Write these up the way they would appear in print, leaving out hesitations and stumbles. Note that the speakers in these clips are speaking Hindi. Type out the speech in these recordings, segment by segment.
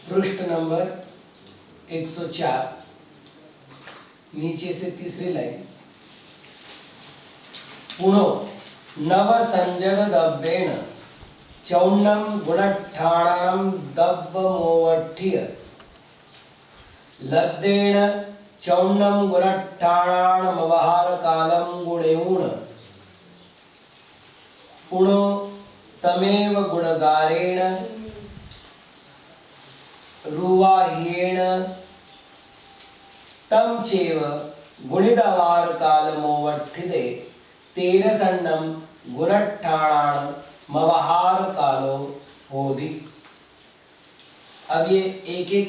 पृष्ठ नंबर 104, नीचे से तीसरी लाइन। पुनो नव संजन दब्बेन चौन्नम गुणठाणाम दब्बमोवठ्ठिय लद्देन चौन्नम गुणठाणाम व्यवहार कालम गुणेऊण पुनो तमेव गुणगारेण रुवाह्येण तम चेव गुणिदवार कालमोवठ्ठिदे तेरसन्नम गुणठाणान मवहार कालो होधि। अब ये एक एक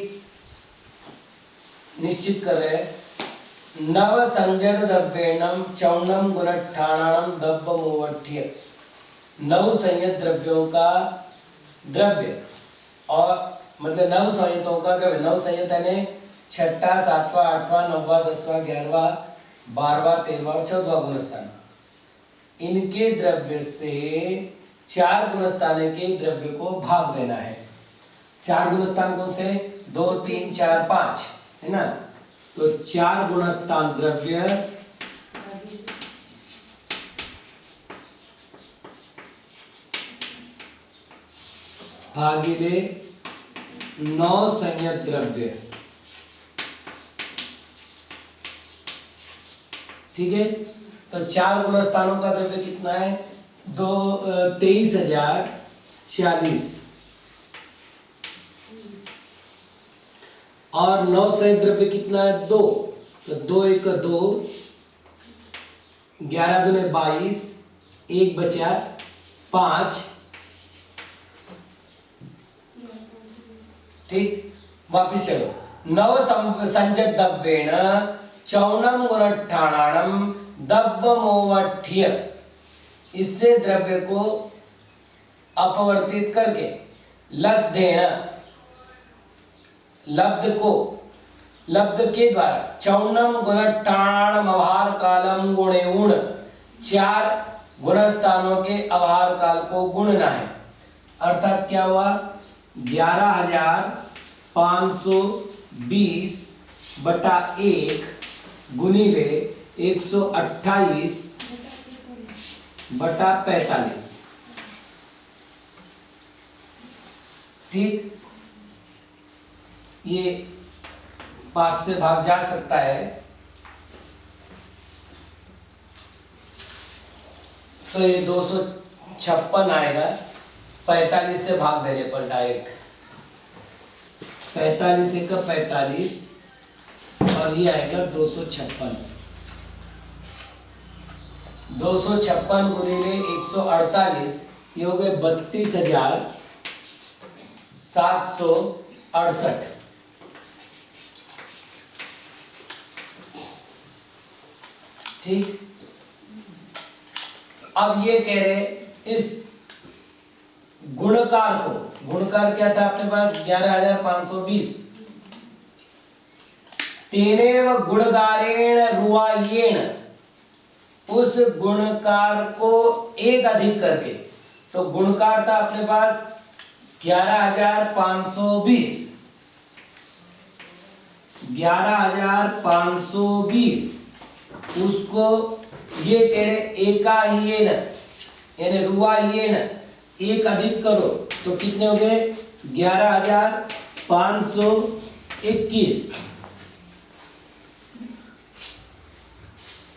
निश्चित कर रहे हैं। नव संजन दब्बेणम चौन्नम गुणठाणानम दब्बमोवठ्ठिय, 9 संयत द्रव्यों का द्रव्य और मतलब 9 संयतों का द्रव्य। 9 संयत यानी 6वां 7वां 8वां 9वां 10वां 11वां 12वां 13वां और 14वां गुणस्थान, इनके द्रव्य से 4 गुणस्थान के द्रव्य को भाग देना है। 4 गुणस्थान कौन से? 2 3 4 5 है ना। तो 4 गुणस्थान द्रव्य भागिले 9 संयत द्रव्य, ठीक है। तो 4 गुणस्थानों का द्रव्य कितना है? 23,040 और 9 संयत द्रव्य कितना है? 2। तो 2 1 2, 11 दूने 22, 1 बचा 5, ठीक। वापिस चलो। 9 संजत दब्बेण चौन्नम गुणठाणानम दब्बमोवठ्ठिय, इससे द्रव्य को अपवर्तित करके लब्धेण, लब्ध के द्वारा चौन्नम गुणठाणानम अवहार कालम गुणेऊण, 4 गुणस्थानों के अवहार काल को गुणना है। अर्थात क्या हुआ? 11,520 बटा 1 गुणिले 128 बटा 45। ठीक, ये 5 से भाग जा सकता है, तो ये 256 आएगा 45 से भाग देने पर डायरेक्ट। 45 एक 45 और ये आएगा 256। 256 गुणिले 148, ये हो गए 32,768। ठीक, अब ये कह रहे इस गुणकार को, गुणकार क्या था अपने पास 11,520, तेनेव गुणकारेण रुवायेण, उस गुणकार को एक अधिक करके, तो गुणकार था अपने पास 11,520, 11,520, उसको ये कह रहे एकाहीन यानी रुवायेण एक अधिक करो, तो कितने हो गए 11,521।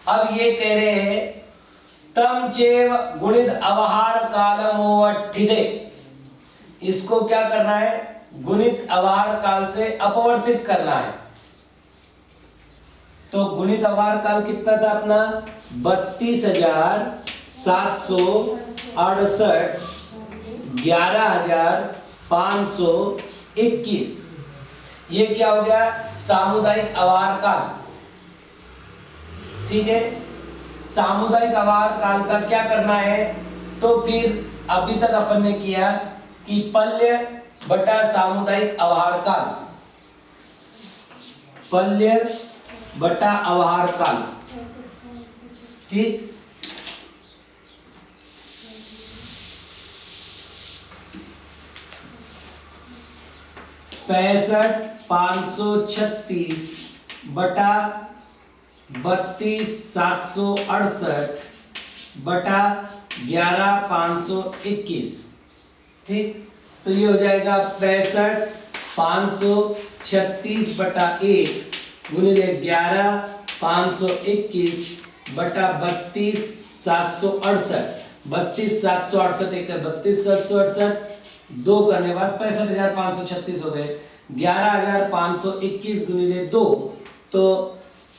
अब ये कह रहे हैं तम चेव गुणित अवहार कालमोवठिते, इसको क्या करना है, गुणित अवहार काल से अपवर्तित करना है। तो गुणित अवहार काल कितना था अपना 32,768, 11,521, ये क्या हो गया सामुदायिक अवहार काल। ठीक है, सामुदायिक अवहार काल का क्या करना है, तो फिर अभी तक अपन ने किया कि पल्य बटा सामुदायिक अवहार काल, पल्य बटा अवहार काल। ठीक, पैंसठ 536 बटा 32,768 बटा 11,521। ठीक, तो ये हो जाएगा 65,536 बटा 1 गुणिले 11,521 बटा 32,768। 32,768 एक 32,768, 2 करने बाद 65,536 हो गए। 11,521 गुणिले 2 तो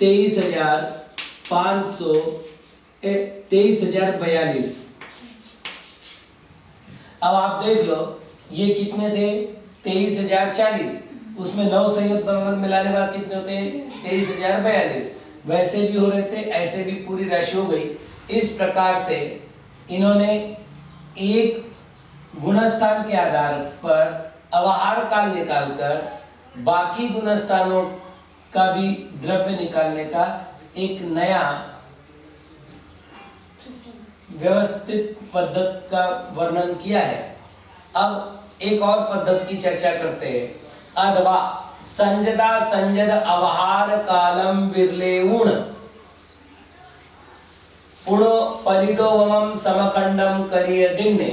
23,042। अब आप देख लो ये कितने थे 23,040, उसमें 9 संयुक्त मिलाने बाद कितने होते हैं 23,042। वैसे भी हो रहे थे, ऐसे भी पूरी राशि हो गई। इस प्रकार से इन्होंने एक गुणस्थान के आधार पर अवहार काल निकालकर बाकी गुणस्थानों का भी द्रव्य निकालने का एक नया व्यवस्थित पद्धति का वर्णन किया है। अब एक और पद्धति की चर्चा करते हैं। अथवा संजदा संजद अवहार कालम विरलेउण पुणो परिदोवमं समखंडम करिय दिन्ने।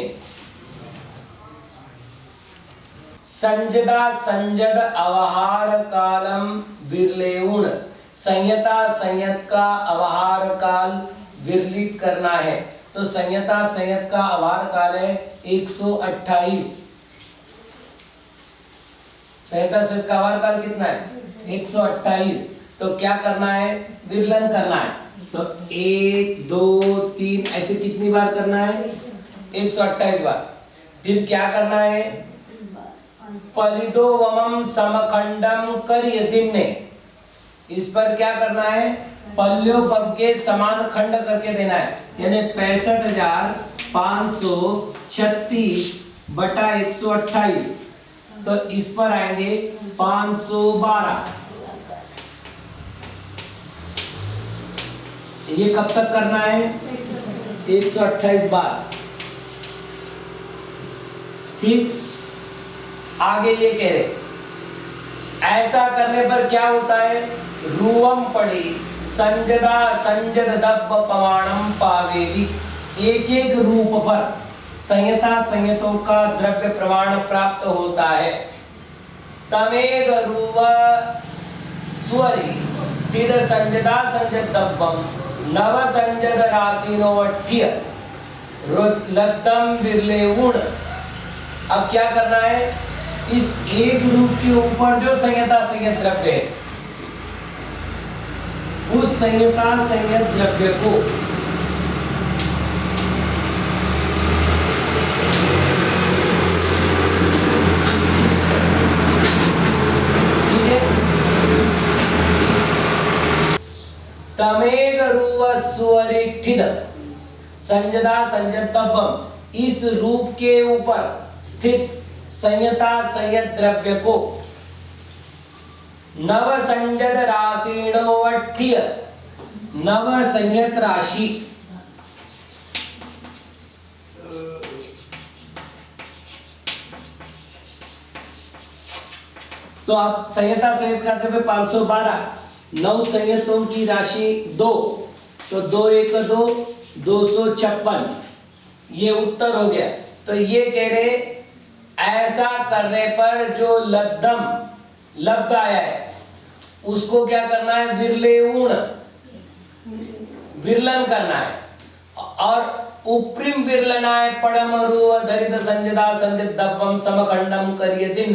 संजदा संजद अवहार कालम विरलेउण, संयता संयत का अवहार काल विरलित करना है। तो संयता संयत का अवहार काल है 128। संयता संयत का अवहार काल कितना है 128। तो क्या करना है विरलन करना है। तो 1 2 3 ऐसे कितनी बार करना है 128 बार। फिर क्या करना है पलिदोवमं समखंडम करिय दिन्ने, इस पर क्या करना है पल्योपम के समान खंड करके देना है। यानी 65,536 बटा 128, तो इस पर आएंगे 512। ये कब तक करना है 128 बार। ठीक, आगे ये कह रहे ऐसा करने पर क्या होता है रूवम पड़ी संजदा संजद दब्ब पवाणम पावेदी। एक एक रूप पर संयता संयतों का द्रव्य प्रमाण प्राप्त होता है। तमेग रूव स्वरी तिद संजदा संजद दब्बम नव संजद राशिनो अठ्य लद्दम विरले उण। अब क्या करना है, इस एक रूप के ऊपर जो संयता संयत द्रव्य है उस संयता संयत द्रव्य को तमेग रूवस्वरिठिद संजदा संजतव्यम, इस रूप के ऊपर स्थित संयता संयत द्रव्य को नव संजद राशिणोवठ्य, नव संयत राशि तो आप संयता संयत का द्रव्य 512, 9 संयतों की राशि 2, तो 2 1 2 256, ये उत्तर हो गया। तो ये कह रहे ऐसा करने पर जो लब्धम लब्ध आया है उसको क्या करना है, विरले ऊण विरलन करना है, और उप्रिम विरलनाय पड़म रूव धरित संजदा संजत दब्बम समखंडम करिए दिन।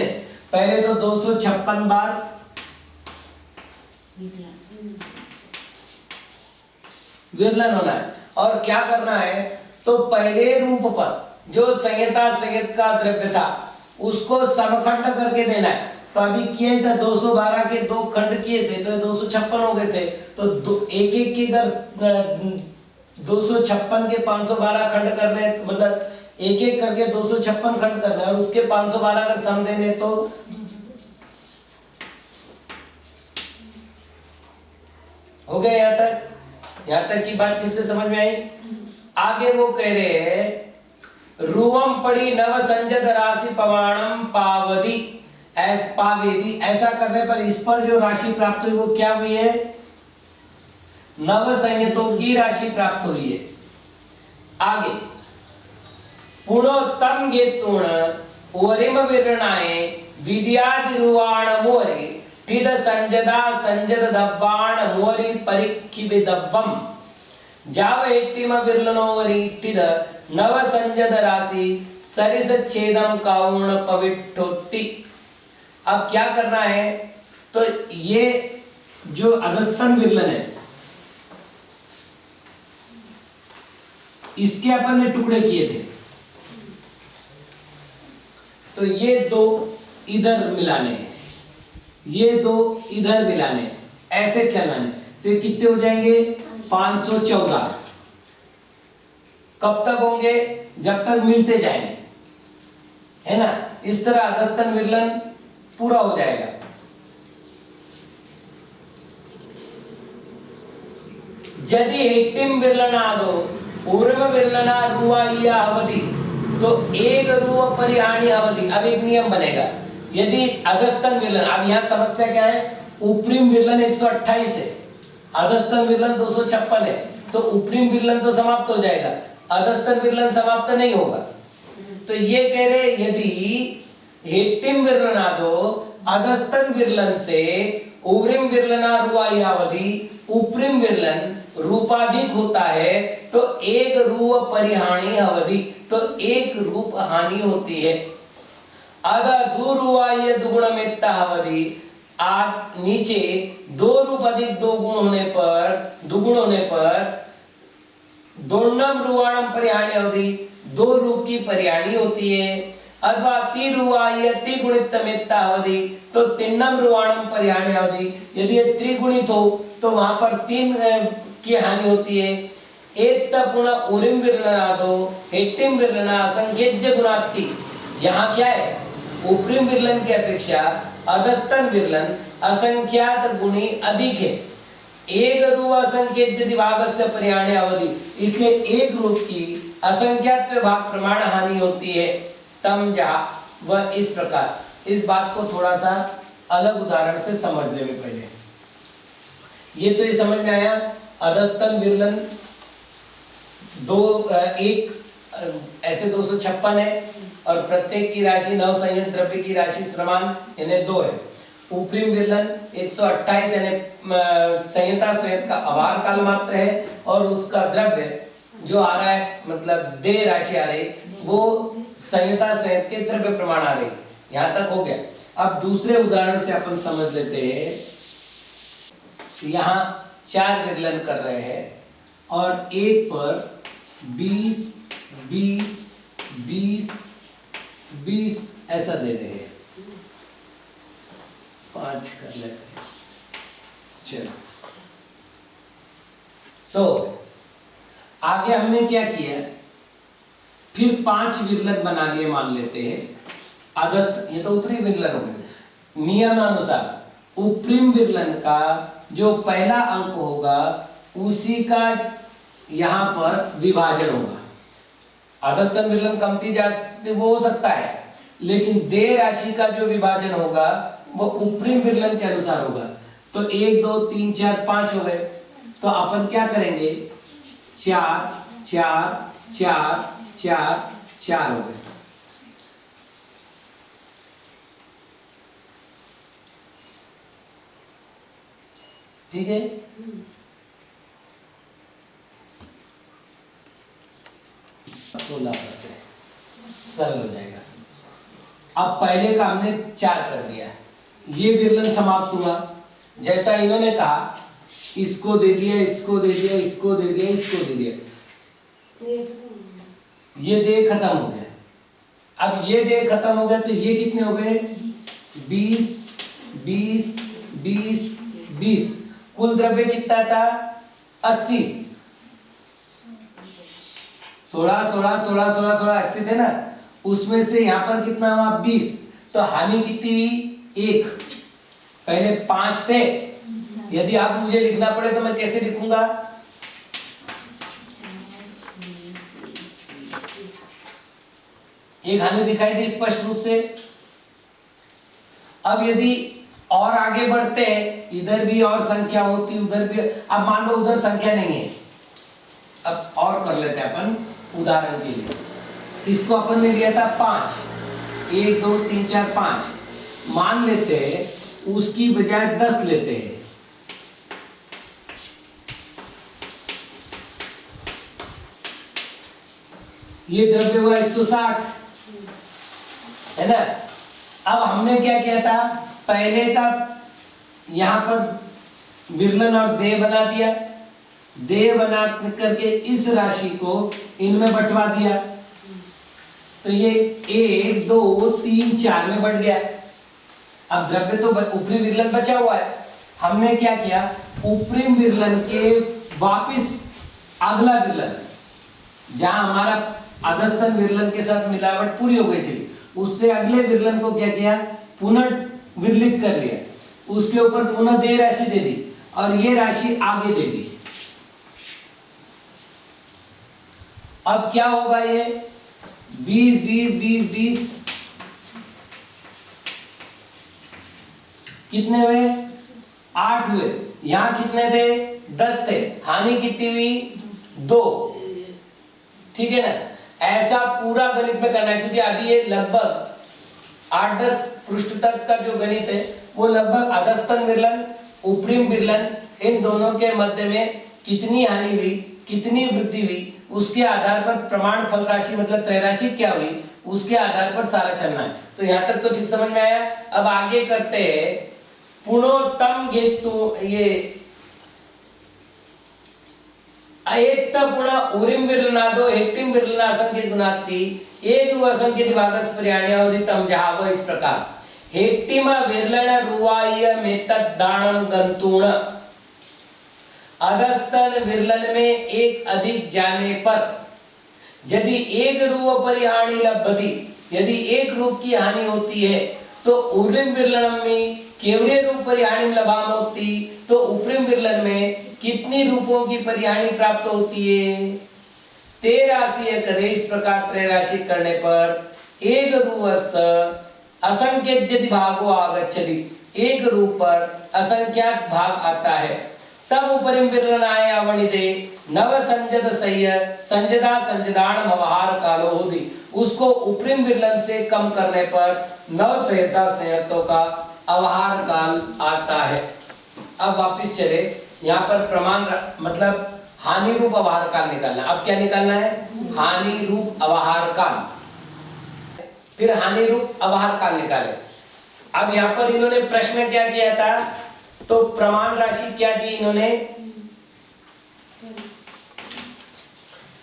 पहले तो 256 बार विरलन होना है, और क्या करना है, तो पहले रूप पर जो संयता संयत का द्रव्य था उसको समखंड करके देना है। तो अभी किए थे 212 के 2 खंड किए थे तो 256 हो गए थे, तो एक एक की अगर 256 के 512 खंड करने, मतलब एक एक करके 256 खंड करना है और उसके 512 अगर सम देने तो हो गया। यहाँ तक की बात ठीक से समझ में आई। आगे वो कह रहे हैं रूवम पड़ी नव संजद राशि पवाणम पावदी पावेदी, ऐसा करने पर इस पर जो राशि प्राप्त हुई वो क्या हुई है, नव संयतों की राशि प्राप्त हुई है। आगे पुणोत्तम गेतुण ओरिम विरणाए विद्यादि रुवाण मोरे तिद संजदा संजद दब्बाण मोरि परिक्खि विदब्बम जाव एट्टिम विरलनोवरी तिद नव संजद राशि सरिस छेदम काउण पविट्ठोत्ति। अब क्या करना है, तो ये जो अगस्तन विरलन है इसके अपन ने टुकड़े किए थे, तो ये 2 इधर मिलाने हैं, ये 2 इधर मिलाने हैं, ऐसे चलाने, तो ये कितने हो जाएंगे 514। कब तक होंगे, जब तक मिलते जाएंगे, है ना। इस तरह अगस्तन विरलन पूरा हो जाएगा। यदि एट्टिम विरलनादो ऊर्म विरलना रुवाइया अवधि, तो एक रूव परिहानी अवधि। अब एक नियम बनेगा, यदि अगस्तन विरलन, अब यहाँ समस्या क्या है, ऊपरीम विरलन 128 है, अधस्तन विरलन 256 है, तो ऊपरीम विरलन तो समाप्त हो जाएगा, अधस्तन विरलन समाप्त नहीं होगा। तो ये कह रहे यदि हेट्टिम विरलनादो अधस्तन विरलन से ऊपरीम विरलना रुवायावधि ऊपरीम विरलन रूपाधिक होता है, तो एक रूप परिहानी अवधि, तो एक रूप हानि होती है। अध दुरुवाय दुगुणमेत्ता अवधि, नीचे 2 रूप अधिक 2 गुण होने पर, दुगुण होने पर दोन्नम रुवाणम परिहानी अवधि, 2 रूप की परिहानी होती है। अथवा त्रिरुवाय त्रिगुणितमेत्ता अवधि, तो तिन्नम रुवाणम परिहानी अवधि, यदि ये त्रिगुणित हो तो वहां पर 3 की हानि होती है। एक पुनः उरिम विरलनादो हेट्टिम विरलना असंख्यज्य गुणात्ति, यहाँ क्या है, ऊपरीम विरलन की अपेक्षा अधस्तन विरलन असंख्यात गुणी अधिक है। एक रूप असंख्यज्य विभागस्य परिहानी अवधि, इसलिए एक रूप की असंख्यात विभाग प्रमाण हानि होती है। तम जहाँ वह इस प्रकार, इस बात को थोड़ा सा अलग उदाहरण से समझ ले पहले। ये तो ये समझ में आया। अधस्तन विरलन एक ऐसे 256 है और प्रत्येक की राशि नव संयुक्त द्रव्य की राशि समान यानी 2 है। ऊपरी विरलन 128 यानी संयता संयत का आभार काल मात्र है और उसका द्रव्य जो आ रहा है मतलब दे राशि आ रही वो संयता संयत के द्रव्य प्रमाण आ रही। यहां तक हो गया। अब दूसरे उदाहरण से अपन समझ लेते हैं। यहाँ 4 विरलन कर रहे हैं और एक पर 20 20 20 20 ऐसा दे रहे हैं। 5 कर लेते हैं। चलो आगे हमने क्या किया, फिर 5 विरलन बना लिए मान लेते हैं। अधस्त ये तो ऊपरी विरलन हो गए। नियमानुसार ऊपरी विरलन का जो पहला अंक होगा उसी का यहां पर विभाजन होगा। अधस्तन विरलन कमती जाति वो हो सकता है, लेकिन दे राशि का जो विभाजन होगा वो ऊपरी विरलन के अनुसार होगा। तो 1 2 3 4 5 हो गए। तो अपन क्या करेंगे, 4 4 4 4 4 हो गए। ठीक है, सोलह करते हैं, सरल हो जाएगा। अब पहले का हमने 4 कर दिया, ये विरलन समाप्त हुआ। जैसा इन्होंने कहा इसको दे दिया, इसको दे दिया, इसको दे दिया, इसको दे दिया, ये दे खत्म हो गया। अब ये दे खत्म हो गया तो ये कितने हो गए, 20 20 20 20। कुल द्रव्य कितना था, 80। 16 16 16 16 16 80 थे ना, उसमें से यहां पर कितना हुआ 20। तो हानि कितनी हुई, 1। पहले 5 थे। यदि आप मुझे लिखना पड़े तो मैं कैसे लिखूंगा, एक हानि दिखाई दी स्पष्ट रूप से। अब यदि और आगे बढ़ते हैं, इधर भी और संख्या होती, उधर भी। अब मान लो उधर संख्या नहीं है, अब और कर लेते हैं अपन उदाहरण के लिए। इसको अपन ने लिया था 5, 1 2 3 4 5। मान लेते हैं उसकी बजाय 10 लेते हैं। ये द्रव्य हुआ 160, है ना। अब हमने क्या किया था, पहले का यहां पर विरलन और देह बना दिया, देह बना करके इस राशि को इनमें बंटवा दिया। तो ये 1 2 3 4 में बढ़ गया। अब द्रव्य तो ऊपरी विरलन बचा हुआ है। हमने क्या किया, ऊपरी विरलन के वापिस अगला विरलन, जहां हमारा अधस्तन विरलन के साथ मिलावट पूरी हो गई थी, उससे अगले विरलन को क्या किया, पुनः विरलित कर लिया। उसके ऊपर पुनः देय राशि दे दी और ये राशि आगे दे दी। अब क्या होगा, ये 20 20 20 20 कितने हुए, 8 हुए। यहां कितने थे, 10 थे। हानि कितनी हुई, 2। ठीक है ना। ऐसा पूरा गणित में करना है, क्योंकि अभी ये लगभग 8-10 पृष्ठ तक का जो गणित है वो लगभग अधस्तन विरलन ऊपरी विरलन इन दोनों के मध्य में कितनी हानि हुई, कितनी वृद्धि हुई, उसके आधार पर प्रमाण फल राशि मतलब त्रैराशि क्या हुई, उसके आधार पर सारा चलना है। तो यहां तक तो ठीक समझ में आया। अब आगे करते हैं पुनोत्तम हेतु। ये अयत्तपुण उरिम विरलनादो हेक्टिम विरलना असंख्य गुणात्ति एक रु असंख्य विभागस पर्याण्यावधितम जहाव। इस प्रकार हेक्टिम विरलन रुवाय मेतत् दानम गंतुण। अधस्तन विरलन में एक अधिक जाने पर यदि एक रूप परिहानि लभ्यति, यदि एक रूप की हानि होती है, तो उरिम विरलनम में केवड़े रूप परिहानि लभाम होती, तो ऊपरी विरलन में कितनी रूपों की परिहानि प्राप्त होती है, 13 करे। इस प्रकार त्रैराशि करने पर एक रूपस्य असंख्यक यदि भागो आगच्छति, एक रूप पर असंख्यात भाग आता है, तब उपरिम विरलनाय अवनिदे नव संजद सह्य संजदा संजदान व्यवहार कालो होदी। उसको उपरिम विरलन से कम करने पर नव संहिता संयतों का अवहार काल आता है। अब वापस चले, यहाँ पर प्रमाण मतलब हानि रूप अवहार काल निकालना। अब क्या निकालना है? हानि रूप अवहार काल। फिर हानि रूप अवहार काल निकाले। अब यहाँ पर इन्होंने प्रश्न क्या किया था, तो प्रमाण राशि क्या दी इन्होंने,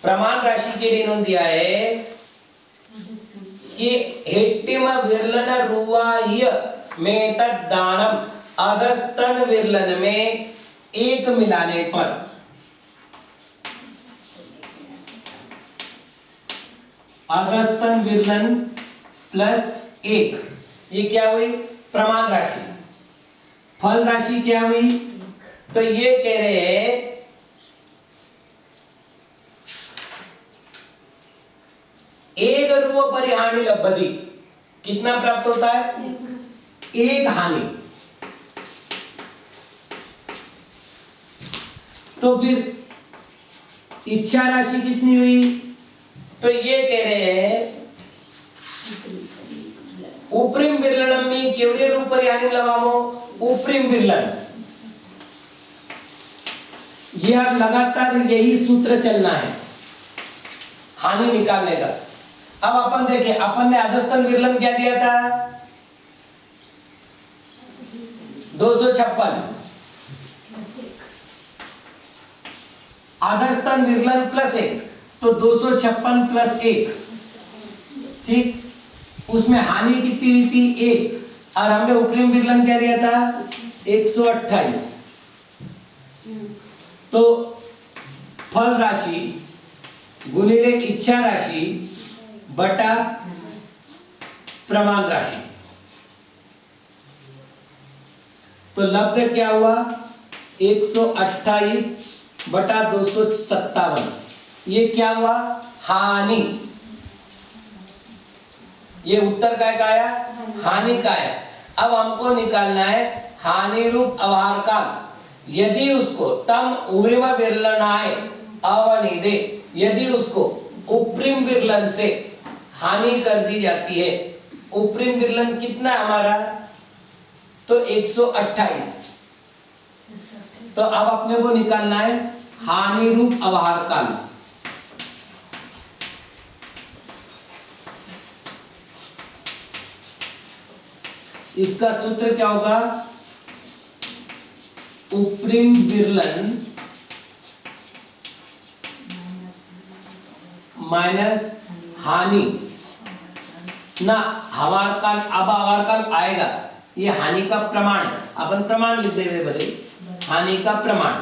प्रमाण राशि के लिए इन्होंने दिया है कि हेट्टिम विरलन रुवाय में दानम अधस्तन विरलन में एक मिलाने पर अधस्तन विरलन प्लस एक, ये क्या हुई? प्रमाण राशि। फल राशि क्या हुई? तो ये कह रहे हैं एक रूप परिहानि लब्धि, कितना प्राप्त होता है? एक हानि। तो फिर इच्छा राशि कितनी हुई? तो ये कह रहे हैं उपरिम विरलनम में केवड़े रूप परिहानि लवामो उपरिम विरलन। ये अब लगातार यही सूत्र चलना है हानि निकालने का। अब अपन देखें, अपन ने अधस्तन विरलन क्या दिया था? 256। अधस्तन विरलन प्लस एक, तो 256 प्लस एक, ठीक। उसमें हानि कितनी हुई थी? एक। और हमने उपरिम विरलन क्या दिया था? 128। तो फल राशि गुणिले इच्छा राशि बटा प्रमाण राशि, तो लब्ध क्या हुआ? 128 बटा 257। ये क्या हुआ? हानि। ये उत्तर का आया, हानि का आया। अब हमको निकालना है हानि रूप अवहार काल। यदि उसको तम उरिम विरलनाय अवनिदे, यदि उसको उपरिम विरलन से हानि कर दी जाती है, उपरिम विरलन कितना हमारा? तो 128। तो अब अपने को निकालना है हानि रूप अवहार काल। इसका सूत्र क्या होगा? उपरिम विरलन माइनस हानि ना अवहार काल। अब अवहार काल आएगा, ये हानि का प्रमाण है, अपन प्रमाण लिख देंगे भले, हानि का प्रमाण,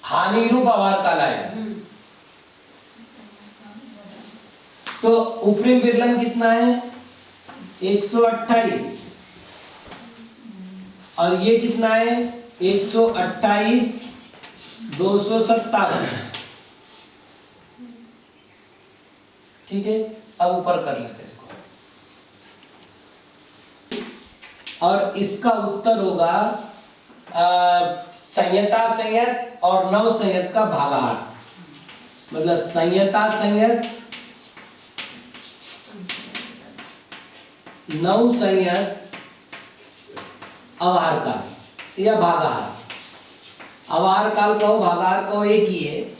हानि रूप अवहार काल आएगा। तो उपरिम विरलन कितना है? 128 और ये कितना है? 128 257, ठीक है। अब ऊपर कर लेते हैं इसको, और इसका उत्तर होगा संयता संयत और नव संयत का भागाहार। मतलब संयता संयत नव संयत अवहार काल या भागाहार। अवहार काल कहो भागाहार कहो एक ही है।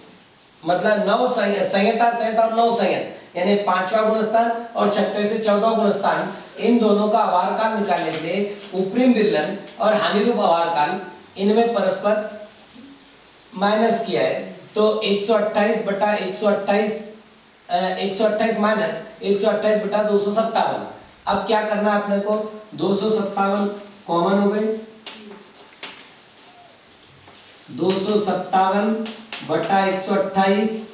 मतलब नव संयत, संयता संयत और नव संयत यानी पांचवा गुणस्थान और छठे से 14वां गुणस्थान, इन दोनों का अवहार काल निकालने के लिए उपरिम विरलन और हानि रूप अवहार काल इनमें परस्पर माइनस किया है। तो 128 बटा 128 128 माइनस 128 बटा 257। अब क्या करना है अपने को? 257 कॉमन हो गई, 257 बटा 128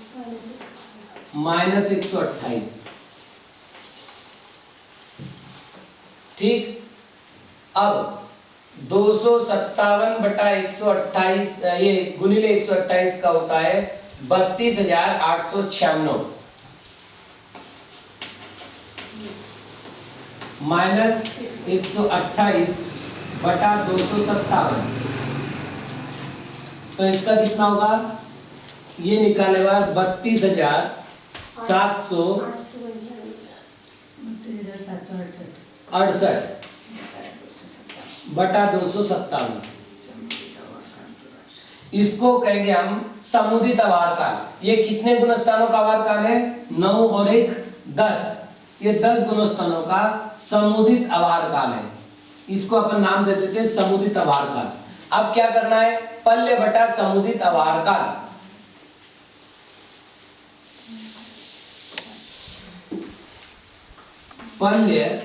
माइनस 128, ठीक। अब 257 बटा 128 ये गुणिले 128 का होता है 32,896 माइनस 128 बटा 257 तो इसका कितना होगा, ये निकालेगा 32,768 बटा 257। इसको कहेंगे हम समुदित आभार काल। ये कितने गुणस्थानों का आभार काल है, 9 और 1 10, ये 10 गुणस्थानों का समुदित आभार काल है। इसको अपन नाम दे देते हैं समुदित आभार काल। अब क्या करना है, पल्य बटा समुदित आभार काल। पल्य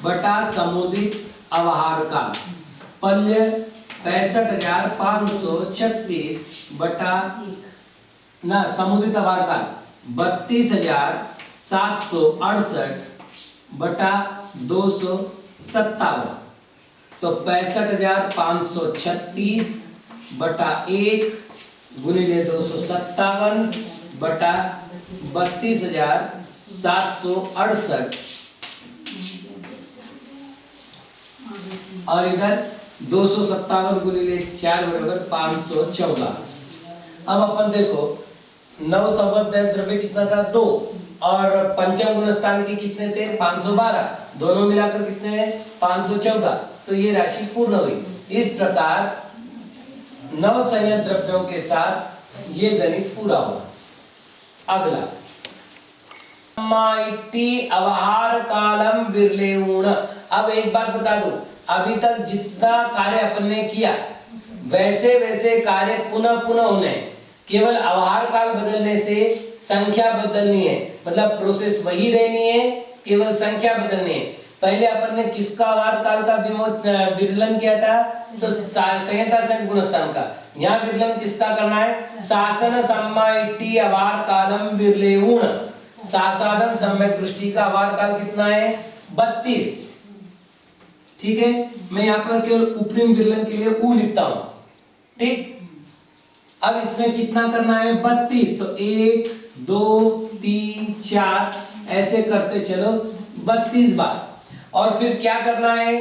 बटा समुदित आभार काल। पल्य 65,536 बटा ना समुदित आभार काल 32,768 बटा 257। तो 65,536 बटा 1 गुणिले 257 बटा 32,768 और इधर 257 गुणिले 4 बराबर 514। अब अपन देखो 9 संवत द्रव्य कितना था 2 और पंचम गुणस्थान के कितने थे 512, दोनों मिलाकर कितने हैं 514। तो ये राशि पूर्ण हुई। इस प्रकार 9 संयत द्रव्यों के साथ ये गणित पूरा हुआ। अगला अवहार कालम विरलेऊण। अब एक बात बता दो, अभी तक जितना कार्य अपन ने किया वैसे वैसे कार्य पुनः पुनः होने, केवल आहार काल बदलने से संख्या बदलनी है, मतलब प्रोसेस वही रहनी है, केवल संख्या बदलनी है। पहले अपन ने किसका आहार काल का विरलन किया था, तो संहिता संयुक्त गुणस्थान का। यहाँ विरलन किसका करना है, शासन सम्माइति आहार कालम विरलेऊण। सासाधन सम्यक दृष्टि का आहार काल कितना है 32। ठीक है, मैं यहाँ पर केवल उपरिम विरलन के लिए ऊ लिखता हूं। ठीक, अब इसमें कितना करना है 32। तो 1 2 3 4 ऐसे करते चलो 32 बार। और फिर क्या करना है,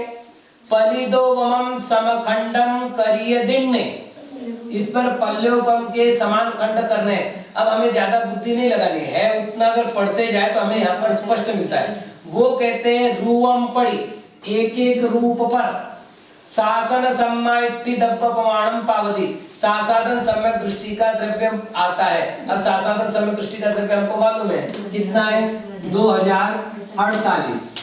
पलिदोवमं समखंडम करिय दिन्ने, इस पर पल्योपम के समान खंड करने। अब हमें ज्यादा बुद्धि नहीं लगानी है, उतना अगर पढ़ते जाए तो हमें यहाँ पर स्पष्ट मिलता है। वो कहते हैं रूवम पड़ी, एक एक रूप पर शासन सम्माइति दब्बपमाणम पावती, सासाधन सम्यक दृष्टि का द्रव्य आता है। अब सासाधन सम्यक दृष्टि का द्रव्य हमको मालूम है कितना है 2048।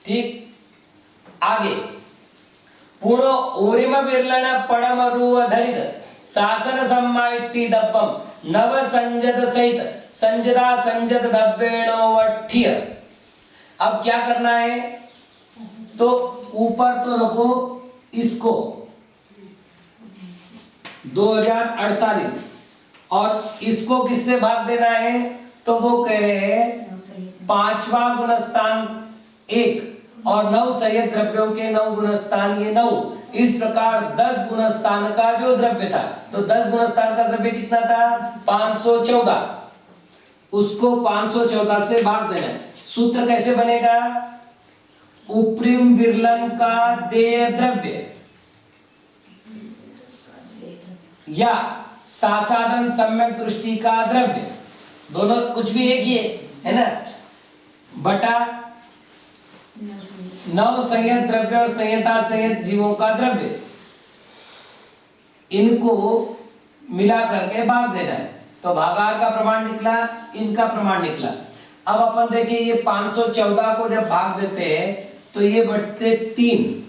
ठीक, आगे पूर्ण ओरिम विरलन पड़म रुव धरित शासन सम्माइति दब्बम नव संजत सहित संजदा संजत दब्बेणोवठ्य। अब क्या करना है, तो ऊपर तो रखो इसको 2048 और इसको किससे भाग देना है, तो वो कह रहे हैं पांचवा गुणस्थान 1 और 9 संयत द्रव्यों के 9 गुणस्थान ये 9। इस प्रकार 10 गुणस्थान का जो द्रव्य था, तो 10 गुणस्थान का द्रव्य कितना था 514, उसको 514 से भाग देना है। सूत्र कैसे बनेगा, उपरिम विरलन का देय द्रव्य या सासाधन सम्यक दृष्टि का द्रव्य, दोनों कुछ भी एक ही है ना, बटा 9 संयत द्रव्य और संयता संयत जीवों का द्रव्य, इनको मिला करके भाग देना है। तो भागार का प्रमाण निकला, इनका प्रमाण निकला। अब अपन देखें ये 514 को जब भाग देते हैं तो ये बढ़ते 3,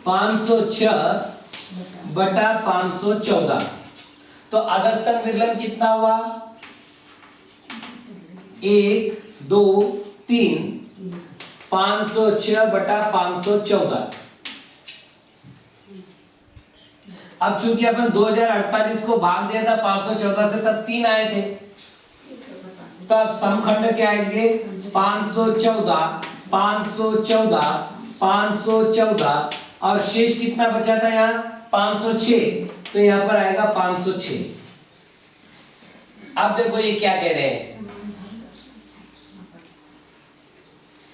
506 बटा 514। तो अधस्तन विरलन कितना हुआ 1 2 3 506 बटा 514। अब चूंकि अपन 2048 को भाग दिया था 514 से, तब 3 आए थे, तो अब समखंड क्या आएंगे 514 514 514 और शेष कितना बचा था यहाँ 506, तो यहाँ पर आएगा 506। अब देखो ये क्या कह रहे हैं,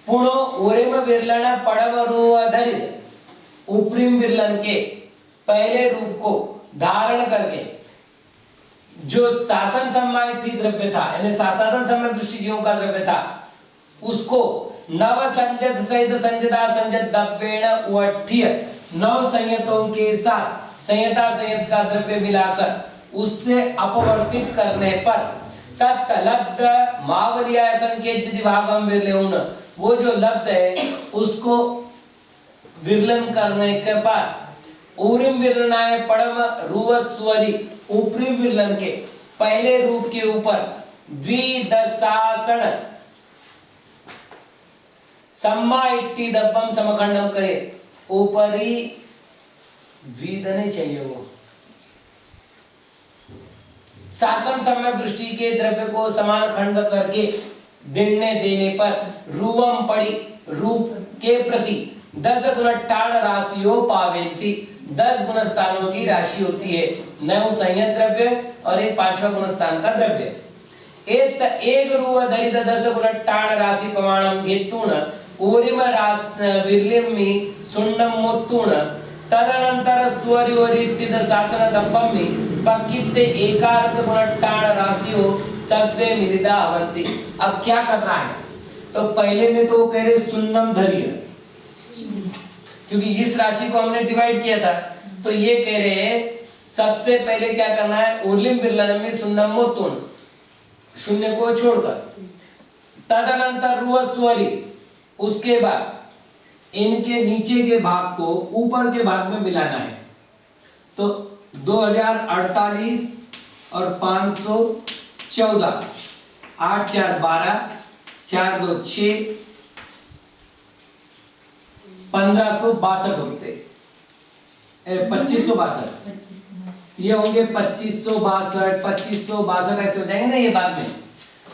पुणो उरिम विरलन पड़म रुव धरित उपरिम विरलन के पहले रूप को धारण करके जो शासन सम्मायित द्रव्य था, यानी शासन सम्मायित दृष्टिजीवों का द्रव्य था, उसको नव संजत सहित संजता संजत द्रव्येण उवठ्य नव संयतों के साथ संयता संयत का द्रव्य मिलाकर उससे अपवर्तित करने पर तत्लब्ध मावलिया संकेत भागम विरलेउन, वो जो लब्ध है उसको विरलन करने के बाद ऊरिम विरलनाय पड़म रुवस्वरी ऊपरी विरलन के पहले रूप के ऊपर द्विदशासन सम्मा इट्टी दब्बम समखंडम करे। ऊपरी द्विद नहीं चाहिए, वो शासन सम्यक दृष्टि के द्रव्य को समान खंड करके दिनने देने पर रूवम पड़ी रूप के प्रति 10 गुणट्ठाण राशियों पावेंती, 10 गुणस्थानों की राशि होती है। नौ संयत द्रव्य और एक पांचवा गुणस्थान का द्रव्य। एक रूव दलित 10 गुणट्ठाण राशि प्रमाणम घेतूण ऊरिम विरलिम्मि सुन्नम मोत्तूण तदनंतर स्वरिवरिष्ठित शासन दब्बम्मि पक्किते एकारस गुणट्ठाण राशियों सब्वे मिलिता अवंती। अब क्या करना है, तो पहले में तो वो कह रहे सुन्नम धरिय, क्योंकि इस राशि को हमने डिवाइड किया था, तो ये कह रहे हैं सबसे पहले क्या करना है, उर्लिम विरलन में सुन्नम मोत्तूण, शून्य को छोड़कर, तदनंतर रुवस्वरी, उसके बाद इनके नीचे के भाग को ऊपर के भाग में मिलाना है। तो 2048 और 514, 8 4 12, 4 2 6, 1562 होते, 2562, ये होंगे 2562, 2562 ऐसे हो जाएंगे ना ये बाद में।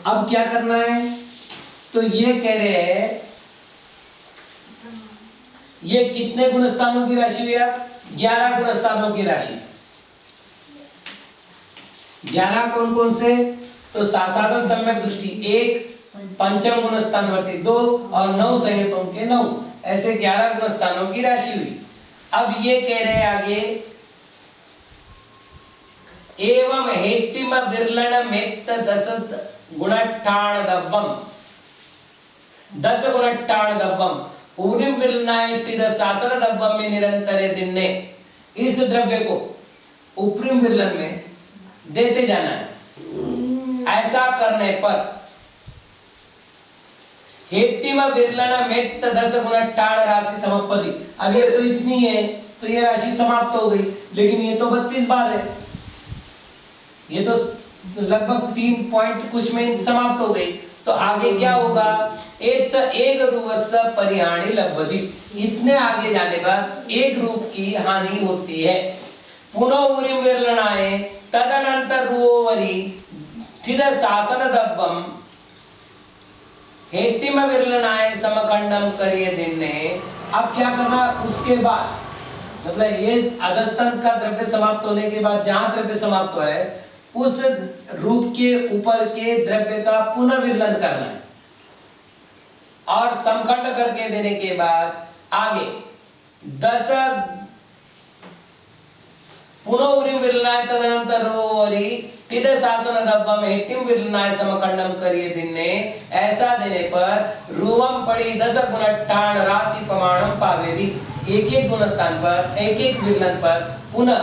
अब क्या करना है, तो ये कह रहे हैं ये कितने गुणस्थानों की राशि हुई, आप 11 गुणस्थानों की राशि। 11 कौन कौन से, तो साधन सम्यक दृष्टि 1, पंचम गुणस्थानवर्ती 2 और 9 संयतों के 9, ऐसे 11 गुणस्थानों की राशि हुई। अब ये कह रहे हैं आगे, एवं हेटिम विरलन मेत्त 10 गुणट्ठाण दब्बम, 10 गुणट्ठाण दब्बम ऊरिम विरलनायिटिद शासन दब्बम में निरंतर दिनने, इस द्रव्य को उपरिम विरलन में देते जाना है। ऐसा करने पर हेटिम विरलन मेत्त 10 गुणट्ठाण राशि समपति, अब ये तो इतनी है तो ये राशि समाप्त हो गई, लेकिन ये तो 32 बार है, ये तो लगभग 3 पॉइंट कुछ में समाप्त हो गई। तो आगे क्या होगा, एक रूपस्स परिहानि लभ्यति, इतने आगे जाने पर एक रूप की हानि होती है। पुनः ऊरिम विरलनाय तदनंतर रुवोवरी स्थित शासन दब्बम हेटिम विरलनाय समखंडम करिए दिनने। अब क्या करना, उसके बाद मतलब ये अधस्तन का द्रव्य समाप्त होने के बाद जहां द्रव्य समाप्त हो है उस रूप के ऊपर के द्रव्य का पुनः विरलन करना है, और समखंड करके देने के बाद आगे 10 पुनः ऊरिम विरलनाय तदनंतर रोवरी तिद शासन दब्बम हेटिम विरलनाय समखंडम करिए दिनने। ऐसा देने पर रूवम पड़ी 10 गुणट्ठाण राशि प्रमाणम पावेदी, एक एक गुणस्थान पर एक एक विरलन पर पुनः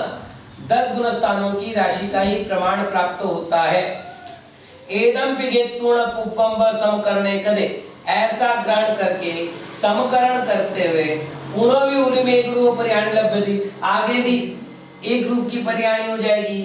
10 गुणस्थानों की राशि का ही प्रमाण प्राप्त होता है। एदम पिगेतुण पुपंब समकरणे कदे, ऐसा ग्रहण करके समकरण करते हुए पुनः भी ऊरिम एक रूप परिहानि लभ्यति, आगे भी एक रूप की परिहानि हो जाएगी।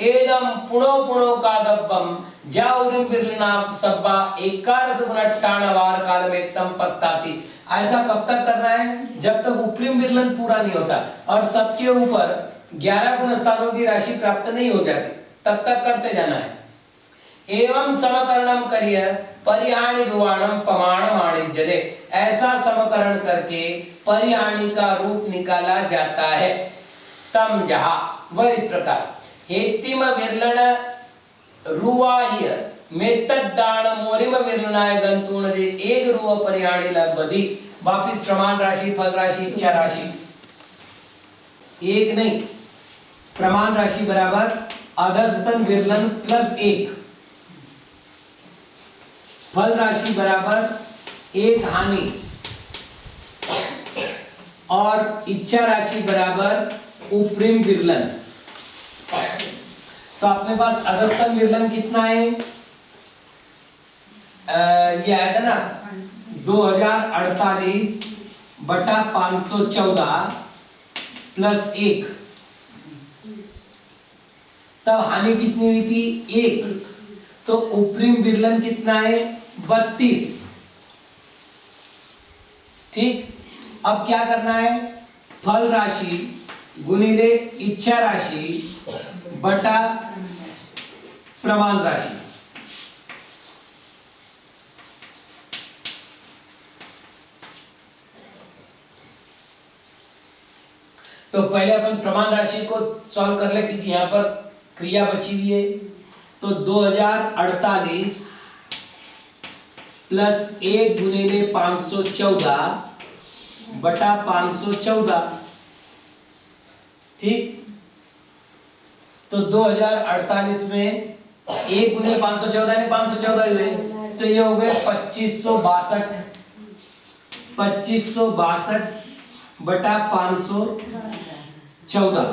एदम पुनो पुनो का दब्बम जा ऊरिम विरलना सब्बा 11 गुणट्ठाण वार काल में तम पत्ताति। ऐसा कब तक करना है, जब तक उपरिम विरलन पूरा नहीं होता और सबके ऊपर 11 गुणस्थानों की राशि प्राप्त नहीं हो जाती, तब तक करते जाना है। एवं समकरणम करिय परिहानि रुवाणम प्रमाणम आणिज्यते, ऐसा समकरण करके परिहानि का रूप निकाला जाता है। तम जहा, वह इस प्रकार हेटिम विरलन रुवाह्य मेत्तद्दान मोरिम विरनाय गंतून जे एक रूप परियाणी लबदी। वापिस प्रमाण राशि, फल राशि, इच्छा राशि। एक नहीं, प्रमाण राशि बराबर अधस्तन विरलन प्लस एक, फल राशि बराबर एक हानि, और इच्छा राशि बराबर उपरिम विरलन। तो अपने पास अधस्तन विरलन कितना है? ये आया था ना 2048 बटा 514 प्लस एक। तब हानि कितनी हुई थी? एक। तो उपरिम विरलन कितना है? 32। ठीक, अब क्या करना है? फल राशि गुणिले इच्छा राशि बटा प्रमाण राशि। तो पहले अपन प्रमाण राशि को सॉल्व कर ले, क्योंकि यहां पर क्रिया बची हुई है। तो 2048 प्लस 1 गुणिले 514 बटा 514। ठीक, तो 2048 में 1 गुणिले 514 यानी 514 हुए, तो ये हो गए 2562। 2562 बटा 514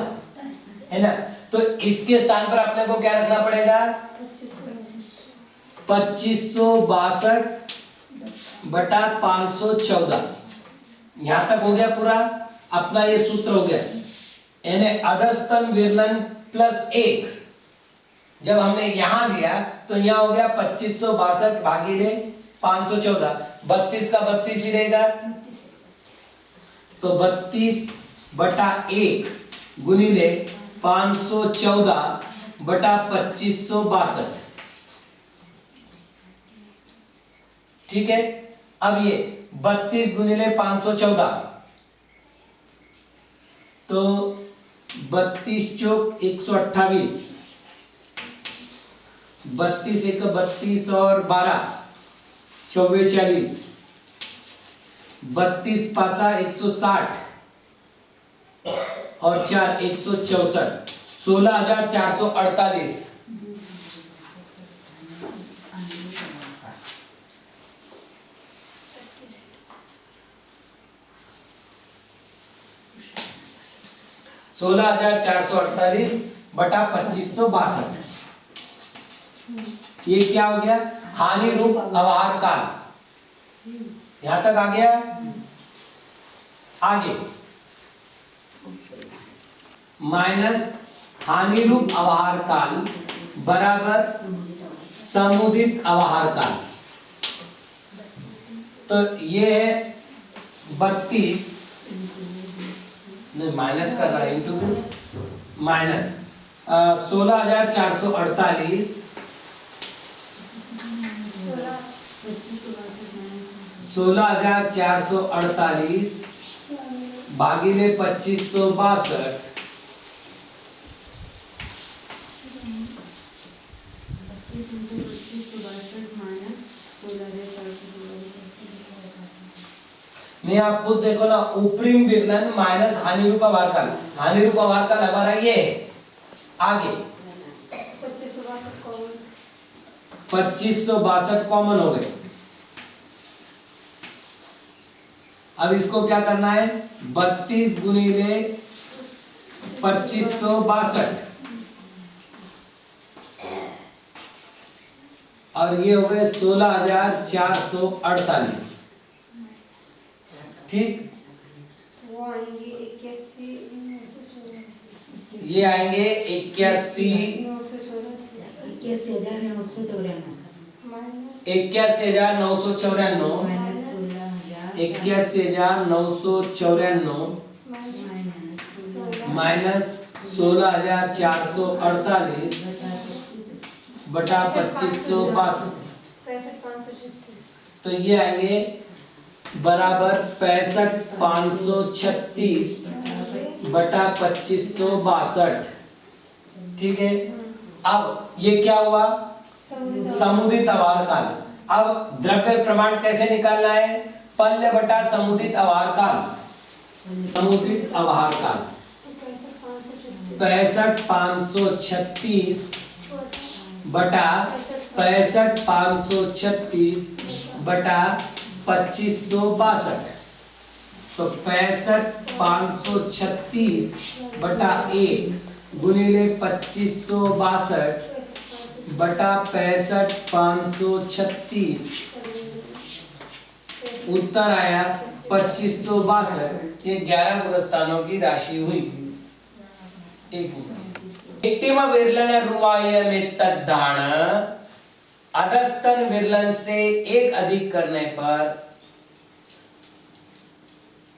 है ना। तो इसके स्थान पर अपने को क्या रखना पड़ेगा? 2562 बटा 514। यहां तक हो गया पूरा अपना, ये सूत्र हो गया। यानी अधस्तन विरलन प्लस एक जब हमने यहां दिया तो यहां हो गया 2562 भागीले 514। 32 का 32 ही रहेगा, तो 32 बटा 1 गुणिले 514 बटा 2562। ठीक है, अब ये 32 गुणिले 514, तो 32 चौक 128, 32 एक 32 और 12 44, 32 पांचा 160 और 4 164, 16,448। सोलह 16,448 बटा 2562। ये क्या हो गया? हानि रूप अवहार काल। यहां तक आ गया। आगे माइनस हानि रूप अवहार काल बराबर समुदित अवहार काल। तो ये है 32, नहीं माइनस कर रहा है, इंटू माइनस 16,448 16,448 भागीले 2562 नहीं, आप खुद देखो ना, उपरिम विरलन माइनस हानि रूप अवहार काल। हानि रूप अवहार काल हमारा ये है। आगे 2562 कॉमन हो गए। अब इसको क्या करना है? 32 गुणिले 2562 और ये हो गए 16,448। ठीक, वो आएंगे 81,984। ये आएंगे 81,984 माइनस 16,448 बटा 2562। तो ये आएंगे बराबर 65,536 बटा 2562। ठीक है, अब ये क्या हुआ? समुदित आवर काल। अब द्रव्य प्रमाण कैसे निकालना है? पल्य बटा समुदित आवर काल। समुदित आवर काल 65,536 बटा 65,536 बटा 2562। तो 65,536 बटा 1 गुणिले 2562 बटा 65,536, उत्तर आया 2562। ये 11 गुणस्थानों की राशि हुई। एकटिम विरलन रुवाय में तद्धान अधस्तन विरलन से एक अधिक करने पर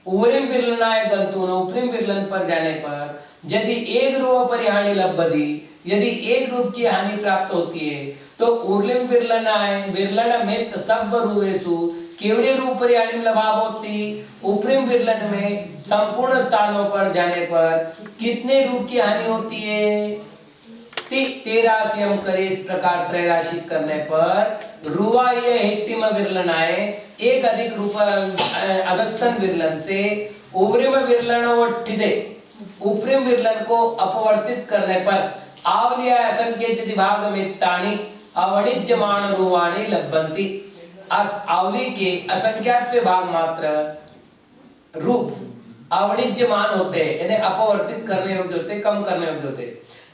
ऊपरी विरलनाय गंतुन उपरी विरलन पर जाने पर यदि एक रूप परिहानि लब्धति, यदि एक रूप की हानि प्राप्त होती है तो ऊर्लिम विरलनाय विरलन में सब रूपेषु केवड़े रूप परिहानि लभाव होती। ऊपरी विरलन में संपूर्ण स्थानों पर जाने पर कितने रूप की हानि होती है? 13 हम करे। इस प्रकार त्रैराशिक करने पर रुवाय हेक्टिम विरलनाय एक अधिक रूप अधस्तन विरलन से ऊपरिम विरलन वठिदे, ऊपरी विरलन को अपवर्तित करने पर आवलिया असंख्य विभाग में तानी अवणिज्यमान रूपाणि लभ्यन्ति। आवली के असंख्यात भाग मात्र रूप अवणिज्यमान होते हैं, यानी अपवर्तित करने योग्य होते, कम करने योग्य होते।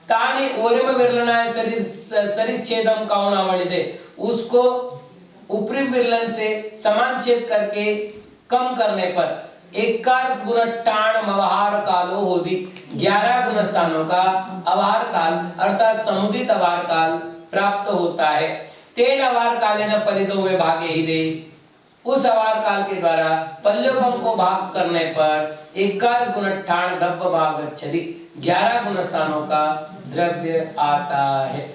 तानी ओरिम विरलनाय सरिच्छेदम काउनावणिदे, उसको ऊपरी विरलन से समान छेद करके कम करने पर 21 गुणट्टाण अवहार कालो होदी, 11 गुणस्थानों का अवहार काल अर्थात समुदित अवहार काल प्राप्त होता है। तेन अवहार कालेन पलितो में भागे ही दे, उस अवहार काल के द्वारा पल्योपम को भाग करने पर 21 गुणट्ठाण दब्ब भाग गच्छति, 11 गुणस्थानों का द्रव्य आता है।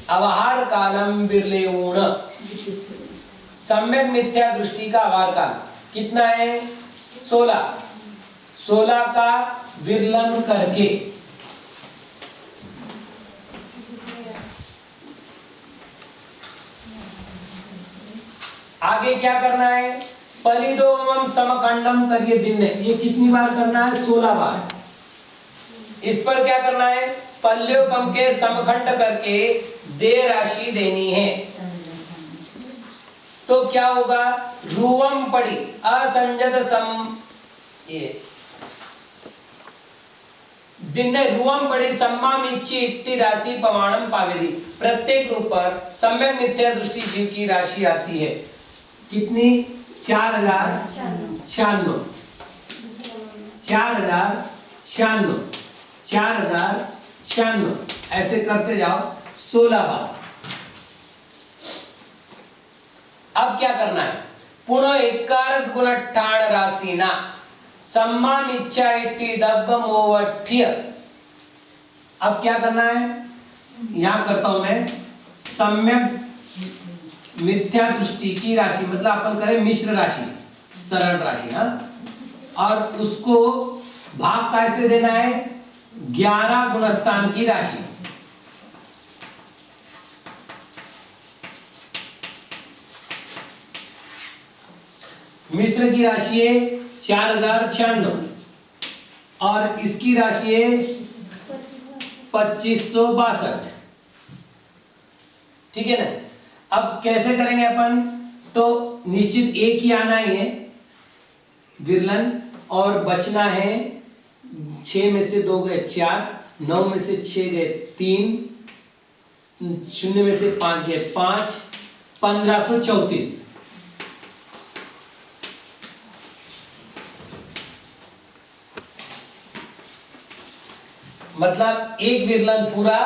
अवहार कालम बिरले ऊण, सम्यक मिथ्या दृष्टि का अवहार काल कितना है? 16 का विरलन करके आगे क्या करना है? पलिदोमम समखंडम करिए दिन ने, ये कितनी बार करना है? 16 बार। इस पर क्या करना है? पल्योपम के समखंड करके दे राशि देनी है। तो क्या होगा? रूवम पड़ी असंजत सम, ये दिन ने रूवम पड़ी सम्माम इच्छी इक्ति राशि पवाणम पावेदी, प्रत्येक रूप पर सम्यक मिथ्या दृष्टि जीव की राशि आती है। कितनी? 4096, 4096, 4096, ऐसे करते जाओ 16 बार। अब क्या करना है? पुनः 21 गुणट्ठाण राशिना सम्माम इच्छा इट्टी दब्ब मोवठ्य। अब क्या करना है? यहां करता हूं मैं सम्यक मिथ्या दृष्टि की राशि, मतलब अपन करें मिश्र राशि, सरल राशि, हाँ, और उसको भाग कैसे देना है? 11 गुणस्थान की राशि। मिश्र की राशि है 4096 और इसकी राशि है 2562। ठीक है ना? अब कैसे करेंगे अपन? तो निश्चित एक ही आना ही है विरलन, और बचना है 6 में से 2 गए 4, 9 में से 6 गए 3, 0 में से 5 गए 5, 1534। मतलब एक विरलन पूरा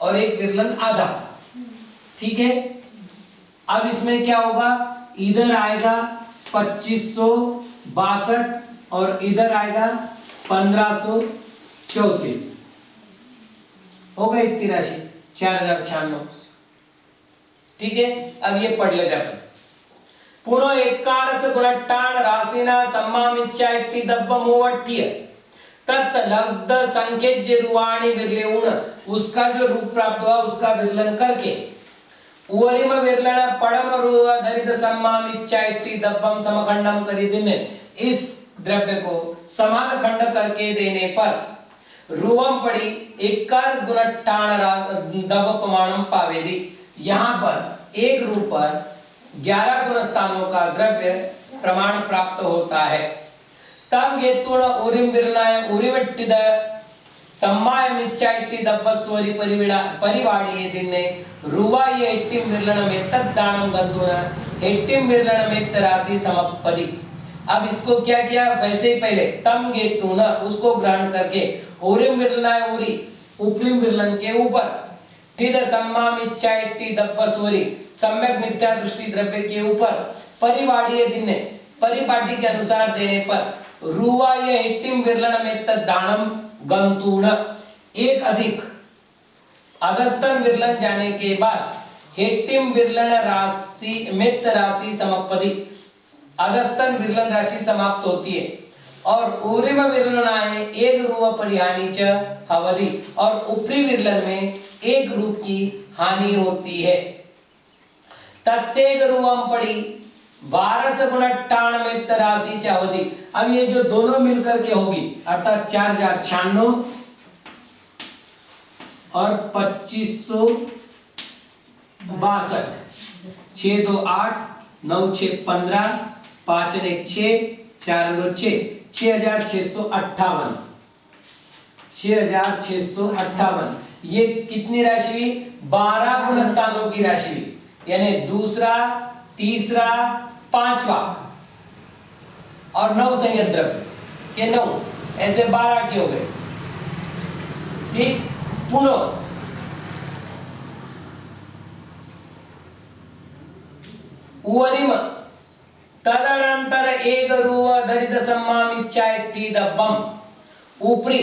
और एक विरलन आधा। ठीक है? अब इसमें क्या होगा? इधर आएगा 2562 और इधर आएगा 1534। हो गई इतनी राशि 4096। ठीक है? अब ये पढ़ लेते हैं अपन। पुनः 21 गुणट्टाण राशिना सम्माम इच्छा इट्टी दब्ब मोवठ्य तत् लब्ध संकेत रूवाणी विरलेउण, उसका जो रूप प्राप्त हुआ उसका विरलन करके उवरिम विरलन पड़म रुव धरित सम्माम इच्छा इट्टी दब्बम समखंडम करिदिने, इस द्रव्य को समान खंड करके देने पर रुवम पड़ी 21 गुणट्ठाण दब प्रमाणम पावेदी। यहाँ पर एक रूप पर 11 गुण स्थानों का द्रव्य प्रमाण प्राप्त होता है। तम गेतुण उरिम विरलाय उरिमट्टिद सम्मायम इच्छा इट्टी दब्बस्वरी परिवाड़ी दिन्ने रुवाय एट्टिम विरलनम एतद्दानम गंतुना एट्टिम विरलनम एतराशि समपदि। अब इसको क्या किया, वैसे ही पहले तम गेतुण उसको ग्रहण करके उरिम विरलाय उरी उपरिम विरलन के ऊपर ठिद सम्माम इच्छा इट्टी दब्बस्वरी सम्यक मिथ्या दृष्टि द्रव्य के ऊपर परिवाड़ी दिन्ने परिपाटी के अनुसार देने पर रुवाय एट्टिम विरलनम एतद्दानम गंतुण, एक अधिक अधस्तन विरलन जाने के बाद हेट्टिम विरलन राशि मित राशि समपदि, अधस्तन विरलन राशि समाप्त होती है और उरिम विरलनाय एक रूप परिहानि च अवधि, और ऊपरी विरलन में एक रूप की हानि होती है। तत्तेग रूपम पड़ी 12 गुणट्ठाण मित राशि च अवधि। अब ये जो दोनों मिलकर के होगी अर्थात 4096 और 2562, 6 2 8 9 6 15 5 1 6 4 2 6 6658, 6658 ये कितनी राशि हुई, 12 गुण स्थानों की राशि हुई, यानी दूसरा तीसरा पांचवा और 9 संयत द्रव्य के 9 ऐसे 12 के हो गए। ठीक, पुनः उवरिम तदनंतर एक रूप धरित सम्माम इच्छा इट्टी दब्बम, ऊपरी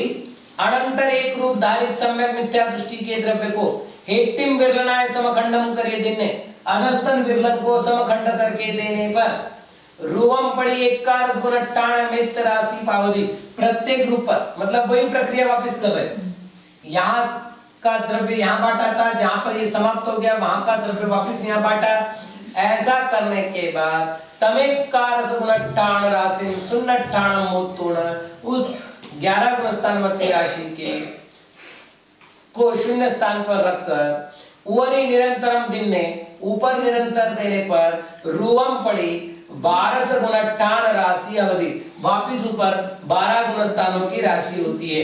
अनंतर एक रूप धारित सम्यक मिथ्या दृष्टि के द्रव्य को हेट्टिम विरलनाय समखंडम करे देने, अधस्तन विरलन को समखंड करके देने पर रूपम पड़ी 21 गुणट्ठाण मित राशि पावधि। प्रत्येक रूप पर मतलब वही प्रक्रिया वापस कर रहे, यहाँ का द्रव्य यहाँ बांटा था, जहां पर ये समाप्त हो गया वहां का द्रव्य वापस यहाँ बांटा। ऐसा करने के बाद तमेक कारस गुणट्ठाण राशि शून्यट्ठाण मोत्तुण, उस 11 गुण स्थानवर्ती राशि के को शून्य स्थान पर रखकर उवरी निरंतरम दिन्ने, ऊपर निरंतर देने पर रूवम पड़ी 12 गुणट्ठाण राशि अवधि, वापिस ऊपर 12 गुण स्थानों की राशि होती है।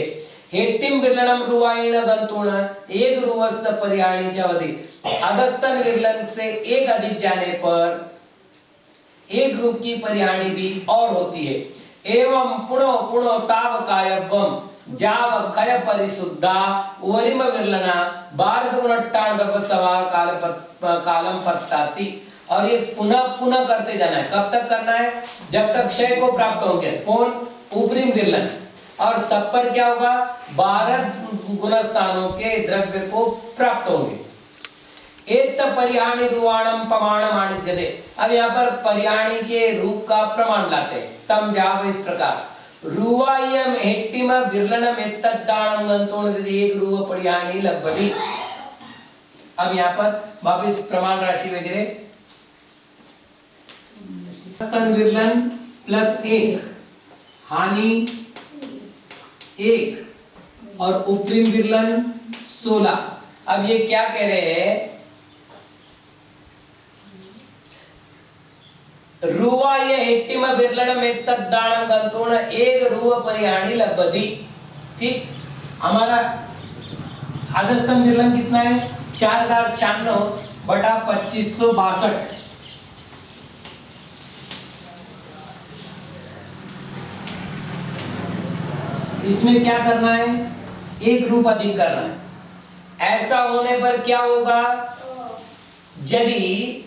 हेट्टिम विरलनम रुवायिण गंतुण एक रुवस्य परिहानि च अवधि, अधस्तन विरलन से एक अधिक जाने पर एक रूप की परिहानि भी और होती है। एवं पुनो पुनो ताव कायवम जाव खय परिशुद्धा उवरिम विरलना 12 गुणट्ठाण दबसवा कालम पत्ताति, और ये पुनः पुनः करते जाना है। कब तक करना है, जब तक क्षय को प्राप्त हो गया, कौन, ऊपरी विरलन, और सब पर क्या होगा, 12 गुण स्थानों के द्रव्य को प्राप्त होंगे। एत परिहानि रूवाणम प्रमाणम आनिज्यते, अब यहाँ पर परिहानि के रूप का प्रमाण लाते हैं। तम जाव इस प्रकार रुवायम हेट्टिम विरलनम एतद्दानम गंतुण यदि एक रूप परिहानि लब्धति। अब यहाँ पर वापस प्रमाण राशि वगैरह, तन विरलन प्लस 1 हानि 1 और ऊपरी विरलन 16। अब ये क्या कह रहे हैं, रुवाय हेट्टिम विरलनम एतद्दानम गंतुण एक रूप परिहानि लब्धति। ठीक, हमारा अधस्तन विरलन कितना है, 4096 बटा 2562। इसमें क्या करना है, एक रूप अधिक करना है। ऐसा होने पर क्या होगा, यदि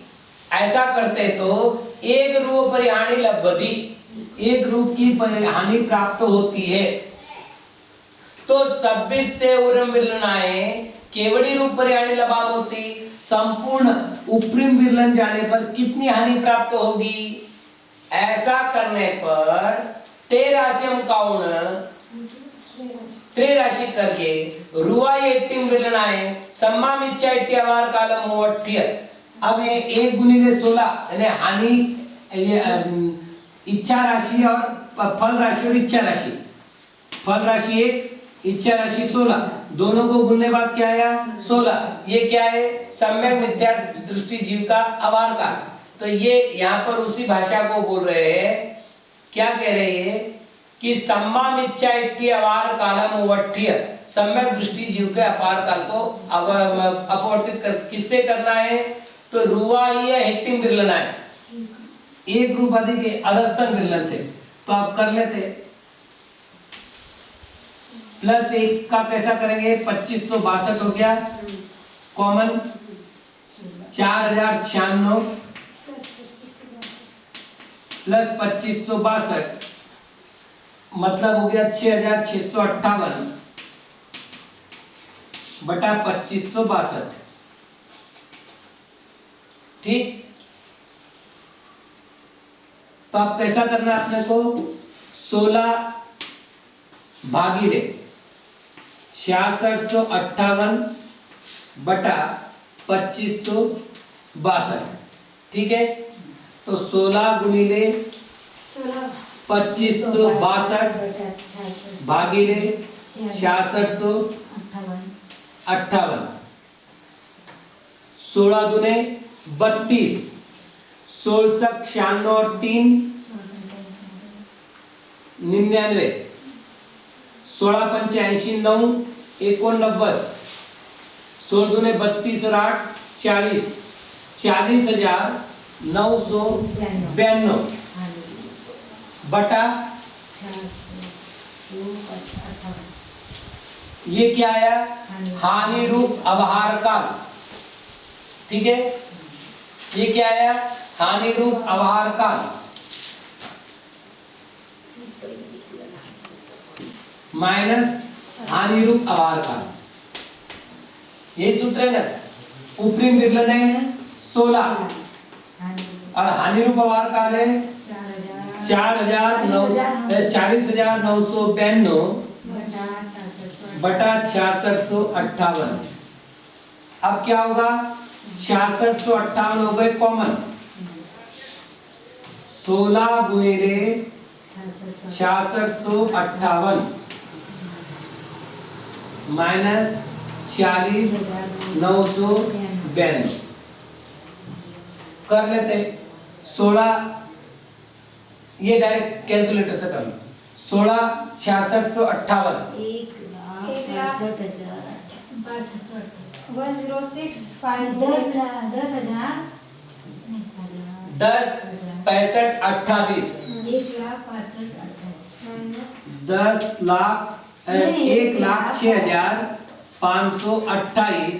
ऐसा करते तो एक रूप परिहानि लब्धति, एक रूप की परिहानि प्राप्त होती है। तो 26 से उरम विरलनाए केवड़ी रूप परिहानि लबाम होती, संपूर्ण ऊपरी विरलन जाने पर कितनी हानि प्राप्त होगी। ऐसा करने पर 13 काउन त्रिराशि करके रुवाई 18 विलनाए सम्मा मिच्चा 80 अवार कालम ओवठ्य। अब ये 1 गुणिले 16 यानी हानि ये इच्छा राशि और फल राशि और इच्छा राशि। फल राशि 1, इच्छा राशि 16, दोनों को गुणने बाद क्या आया 16। ये क्या है सम्यक मिथ्या दृष्टि जीव का अवार काल। तो ये यहाँ पर उसी भाषा को बोल रहे हैं, क्या कह रहे हैं कि सम्मा मिच्चा 80 अवार कालम ओवठ्य, सम्यक दृष्टि जीव के अपार काल को अपवर्तित किससे करना है तो रुवाई या हेक्टिंग विरलन है, एक रूप अधिक अधस्तन विरलन से। तो आप कर लेते प्लस 1 का कैसा करेंगे 2562 हो गया कॉमन 4096 प्लस 2562 मतलब हो गया 6658 बटा 2562। ठीक, तो आप कैसा करना है अपने को 16 भागीले 6658 बटा 2562। ठीक है, तो 16 गुणिले 2562 भागीले 6658, 16 दूने 32, 16 96 और 3 99, 16 पंचे 80 9 89, 16 दूने 32 और 8 40, 40,992 बटा ये क्या आया हानि रूप अवहार काल। ठीक है, ये क्या आया हानि रूप अवहार काल माइनस हानि रूप अवहार काल। यही सूत्र है ना, ऊपरी विरलन है 16 और हानि रूप अवहार काल है 40,992 बटा 6658। अब क्या होगा 6658 हो गए कॉमन, 16 गुणिले 6658 माइनस 40,992 कर लेते 16, ये डायरेक्ट कैलकुलेटर से कर लो 16 6658 10 65 28 1,06,528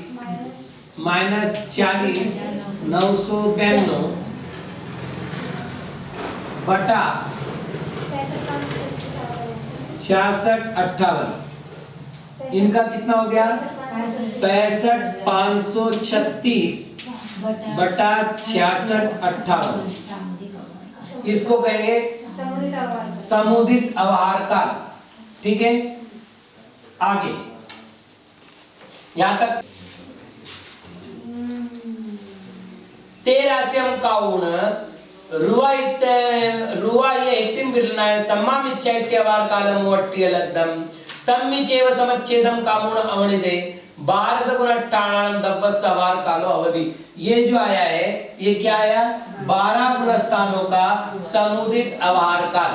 माइनस 40,992 बटा 6658। इनका कितना हो गया 65,536 बटा 6658। इसको कहेंगे समुदित अवहार काल। ठीक है, आगे यहां तक 13 काउन रुवाई 18 विरलनाय सम्मा मिच्चैट्य अवार कालम ओवट्य लब्धम तम्मिचेव समच्छेदम कामुन अवनिदे 12 गुण 98 दव्वस अवार कालो अवधि। ये जो आया है ये क्या आया 12 गुण स्थानों का समुदित अवार काल।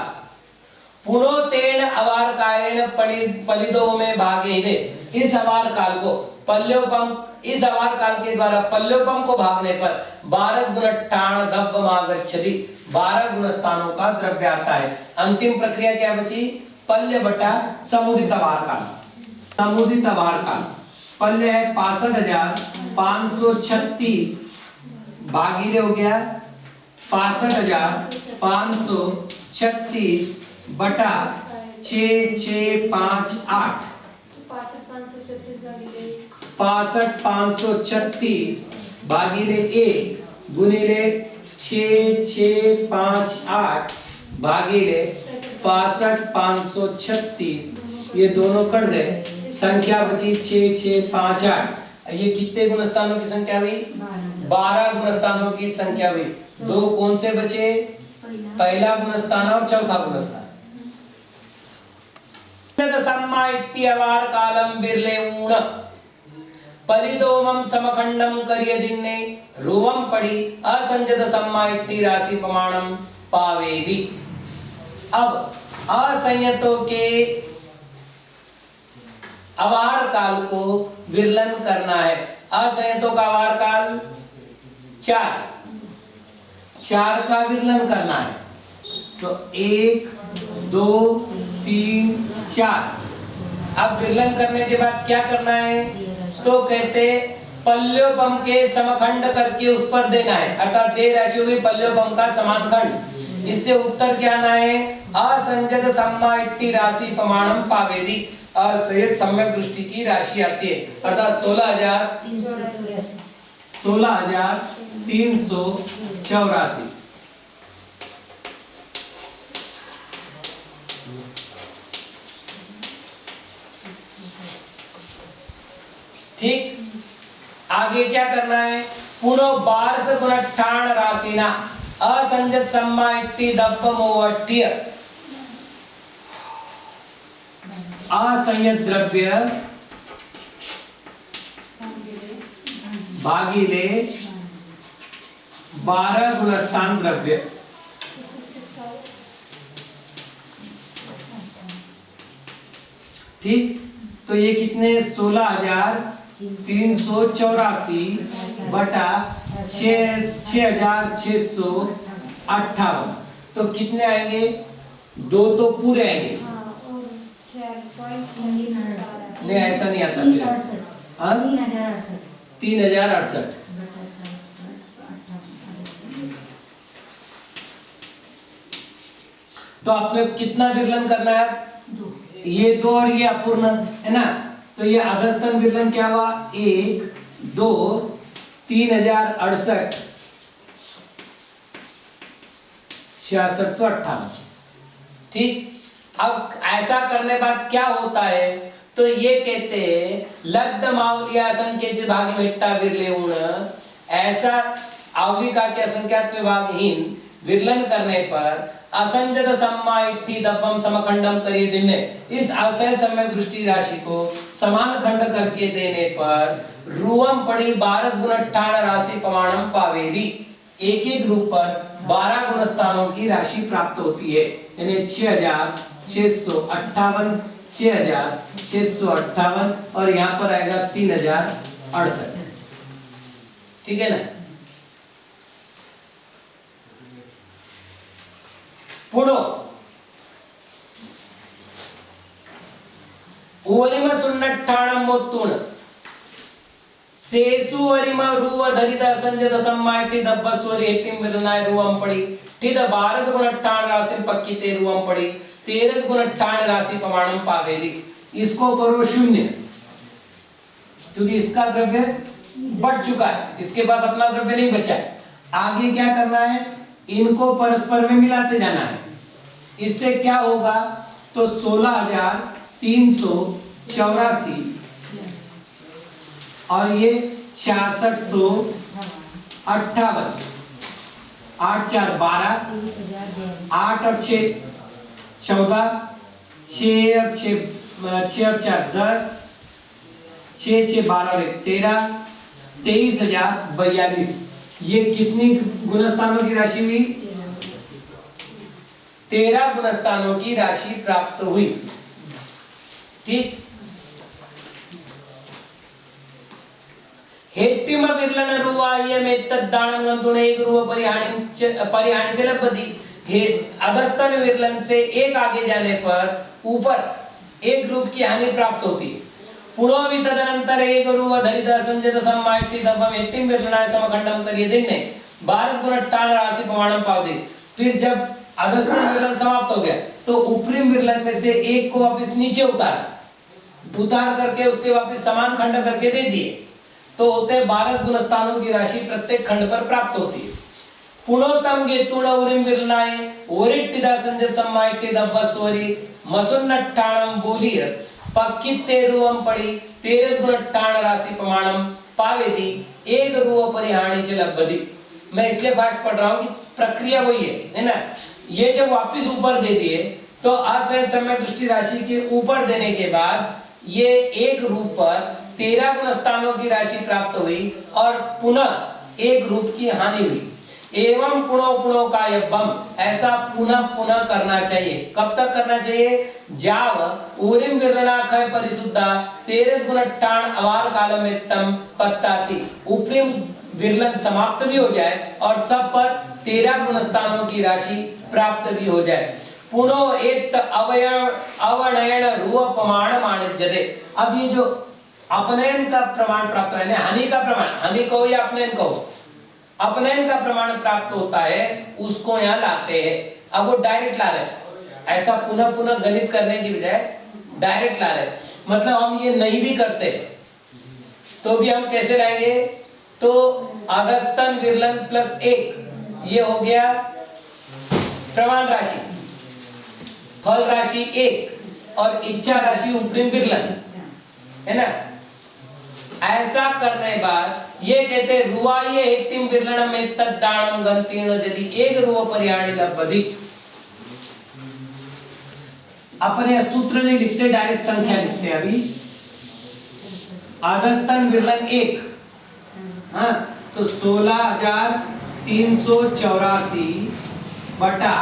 पुनोतेन अवार कालेन पलिदो में भागे दे। इस अवार काल को पल्योपम, इस अवार काल के द्वारा पल्योपम को भागने पर 12 गुण 98 दव्वमागच्छति 12 गुण स्थानों का द्रव्य आता है। अंतिम प्रक्रिया क्या बची पल्य बटा समुदित अवार काल। समुदित अवार काल पल्य है 65,536 भागीले हो गया 65,536 बटा 6658 65,536 भागीले 1 गुणिले 6658 भागीले 65,536 ये दोनों कट गए, संख्या बची 6 6 5 8। ये कितने गुणस्थानों की संख्या हुई? 12 गुणस्थानों की संख्या हुई। दो कौन से बचे? पहला गुणस्थान और चौथा गुणस्थान। सम्मा इट्टि अवार कालम विरले ऊण परिदोमम समखंडम करिय दिन्ने रूवम पड़ी असंजत सम्मा इट्टि राशि प्रमाणम पावेदी। अब असंयतों के अवार काल को विरलन करना है। असंयतों का अवार काल 4 का विरलन करना है। तो 1 2 3 4। अब विरलन करने के बाद क्या करना है? तो कहते पल्योपम के समखंड करके उस पर देना है, अर्थात दे राशि होगी पल्योपम का समान खंड। इससे उत्तर क्या आना है? असंजत सम्मा इट्टि राशि प्रमाणम पावेदी। असंयत सम्यक दृष्टि की राशि आती है, अर्थात 16,384। ठीक, आगे क्या करना है? पुनो बारस गुणट्ठाण राशिना असंजत सम्मा इट्टि दब्ब मोवट्ट्य असंयत द्रव्य भागिले 12 गुणस्थान द्रव्य। ठीक, तो ये कितने? 16,384 बटा 6,658। तो कितने आएंगे? 2 तो पूरे आएंगे। नहीं, ऐसा नहीं आता। 3,068। तो आपने कितना विरलन करना है? ये 2 और ये अपूर्ण है ना, तो ये अधस्तन विरलन क्या हुआ? 1 2 3,068 6658। ठीक, अब ऐसा करने बाद क्या होता है? तो ये कहते हैं लब्ध मावलिया संख्या भाग मेट्टा विरले ऊण। ऐसा आवलिका के असंख्यात विभागहीन विरलन करने पर असंजत सम्मा इट्टि दब्बम समखंडम करिए दिन्ने, इस असंय समय दृष्टि राशि को समान खंड करके देने पर रूवम पड़ी 12 गुणट्ठाण राशि प्रमाणम पावेदी। एक एक रूप पर 12 गुणस्थानों की राशि प्राप्त होती है, यानी 6,658 6,658 और यहाँ पर आएगा 3,068। ठीक है ना? पुनो ओरिम सुन्नट्ठाणम मोत्तुण सेसु ओरिम रूव धरित असंजत सम्मा इट्टि दब्ब स्वरि इट्टि मिलनाय रूवम पड़ी ठिद 12 गुणट्ठाण राशि पक्की ते रूवम पड़ी 13 गुणट्ठाण राशि प्रमाणम पावेदी। इसको करो 0, क्योंकि इसका द्रव्य बढ़ चुका है, इसके बाद अपना द्रव्य नहीं बचा है। आगे क्या करना है? इनको परस्पर में मिलाते जाना है। इससे क्या होगा? तो 16,384 और ये 6658। 8 4 12, 8 और 6 14, 6 और 4 10, 6 6 12 और 1 13, 23,042। ये कितनी गुणस्थानों की राशि हुई? 13 गुणस्थानों की राशि प्राप्त हुई। ठीक, हेट्टिम विरलन रुवायम एतद्दानं गंतुन एक रुव परिहानि लभ्यति। हे अधस्तन विरलन से एक आगे जाने पर ऊपर एक रूप की हानि प्राप्त होती है। पुनोवि तदनंतर एक रूव धरित असंजत सम्मा इट्टि दब्बम एट्टिम विरलनाय समखंडम करिए दिन्ने 12 गुणट्ठाण राशि प्रमाणम पावते। फिर जब अधस्तन विरलन समाप्त हो गया तो ऊपरी विरलन में से एक को वापस नीचे उतार करके उसके वापस समान खंड करके दे दिए, तो होते 12 गुणस्थानों की राशि प्रत्येक खंड पर प्राप्त होती है। पुनोतम गेतुण उरिम विरलाए ओरिट्टिदा संजय सम्माइट्टि दब्बसोरी मसुन्नट्टाणम बोलिय पक्कित्ते रुवम पड़ी तेरस गुणट्टाण राशि प्रमाणम पावेदी एक रुव परिहानि च लब्धि। मैं इसलिए फास्ट पढ़ रहा हूं कि प्रक्रिया वही है ना। ये जब वापस ऊपर दे दिए तो असहन समय दृष्टि राशि के ऊपर देने के बाद ये एक रूप पर 13 गुण स्थानों की राशि प्राप्त हुई और पुनः एक रूप की हानि हुई। एवं पुनः पुनः का यब्बम ऐसा पुनः पुनः करना चाहिए। कब तक करना चाहिए? जाव ऊरिम विरणाखय परिशुद्धा 13 गुणट्टाण अवार काल में तम पत्ताति उपरिम विरलन समाप्त भी हो जाए और सब पर 13 गुण स्थानों की राशि प्राप्त भी हो जाए। पुनो एक अवनयन रूप प्रमाण मानिज्यते। अब ये जो अपनयन का प्रमाण प्राप्त है, हानि का प्रमाण, हानि को या अपनयन को, अपनयन का प्रमाण प्राप्त होता है उसको यहाँ लाते हैं। अब वो डायरेक्ट ला रहे, ऐसा पुनः पुनः गणित करने की बजाय डायरेक्ट ला रहे। मतलब हम ये नहीं भी करते तो भी हम कैसे लाएंगे? तो अगस्तन विरलन प्लस 1 ये हो गया प्रमाण राशि, फल राशि 1 और इच्छा राशि उपरिम विरलन, है ना। ऐसा करने बाद ये कहते हैं रुवाये हिट्टिम विरलनम में तद्दानम गंतीर्ण यदि एक रुव परिहानि लब्धि। अपने सूत्र नहीं लिखते, डायरेक्ट संख्या लिखते हैं। अभी आदस्तन विरलन 1, हाँ, तो 16,384 बटा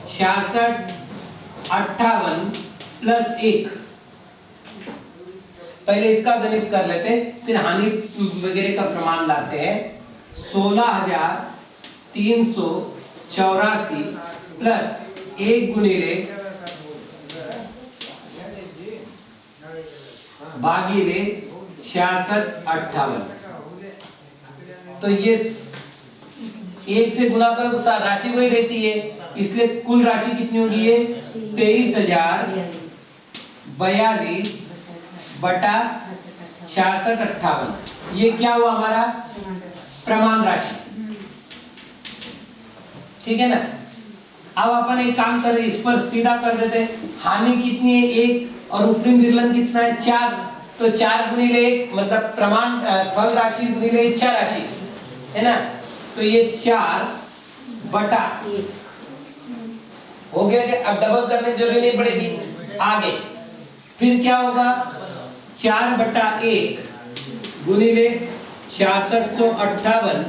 6658 प्लस 1। पहले इसका गणित कर लेते हैं, फिर हानि वगैरह का प्रमाण लाते हैं। 16,384 प्लस 1 गुणिले भागिले 6658। तो ये 1 से गुना करो तो राशि वही रहती है, इसलिए कुल राशि कितनी होगी? 23,042 बटा 6658। ये क्या हुआ हमारा? प्रमाण राशि, ठीक है ना। अब अपन एक काम करें, इस पर सीधा कर देते हैं। हानि कितनी है? 1 और उपरिम विरलन कितना है? 4। तो 4 गुणिले 1 मतलब प्रमाण फल राशि गुणिले इच्छा राशि, है ना। तो ये 4 बटा हो गया क्या? अब डबल करने की जरूरत नहीं पड़ेगी आगे। फिर क्या होगा? 4 बटा 1 गुणिले 6658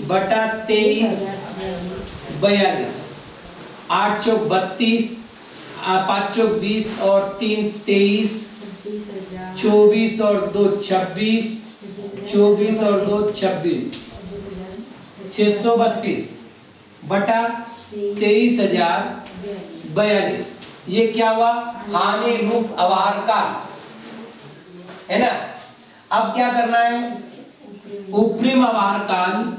बटा 23,042। 8 चौक 32, 5 चौक 20 और 3 23, 24 और 2 26, 24 और 2 26, 632 बटा 23,042। ये क्या हुआ? हानि रूप अवहार काल, है ना। अब क्या करना है? उपरिम अवहार काल,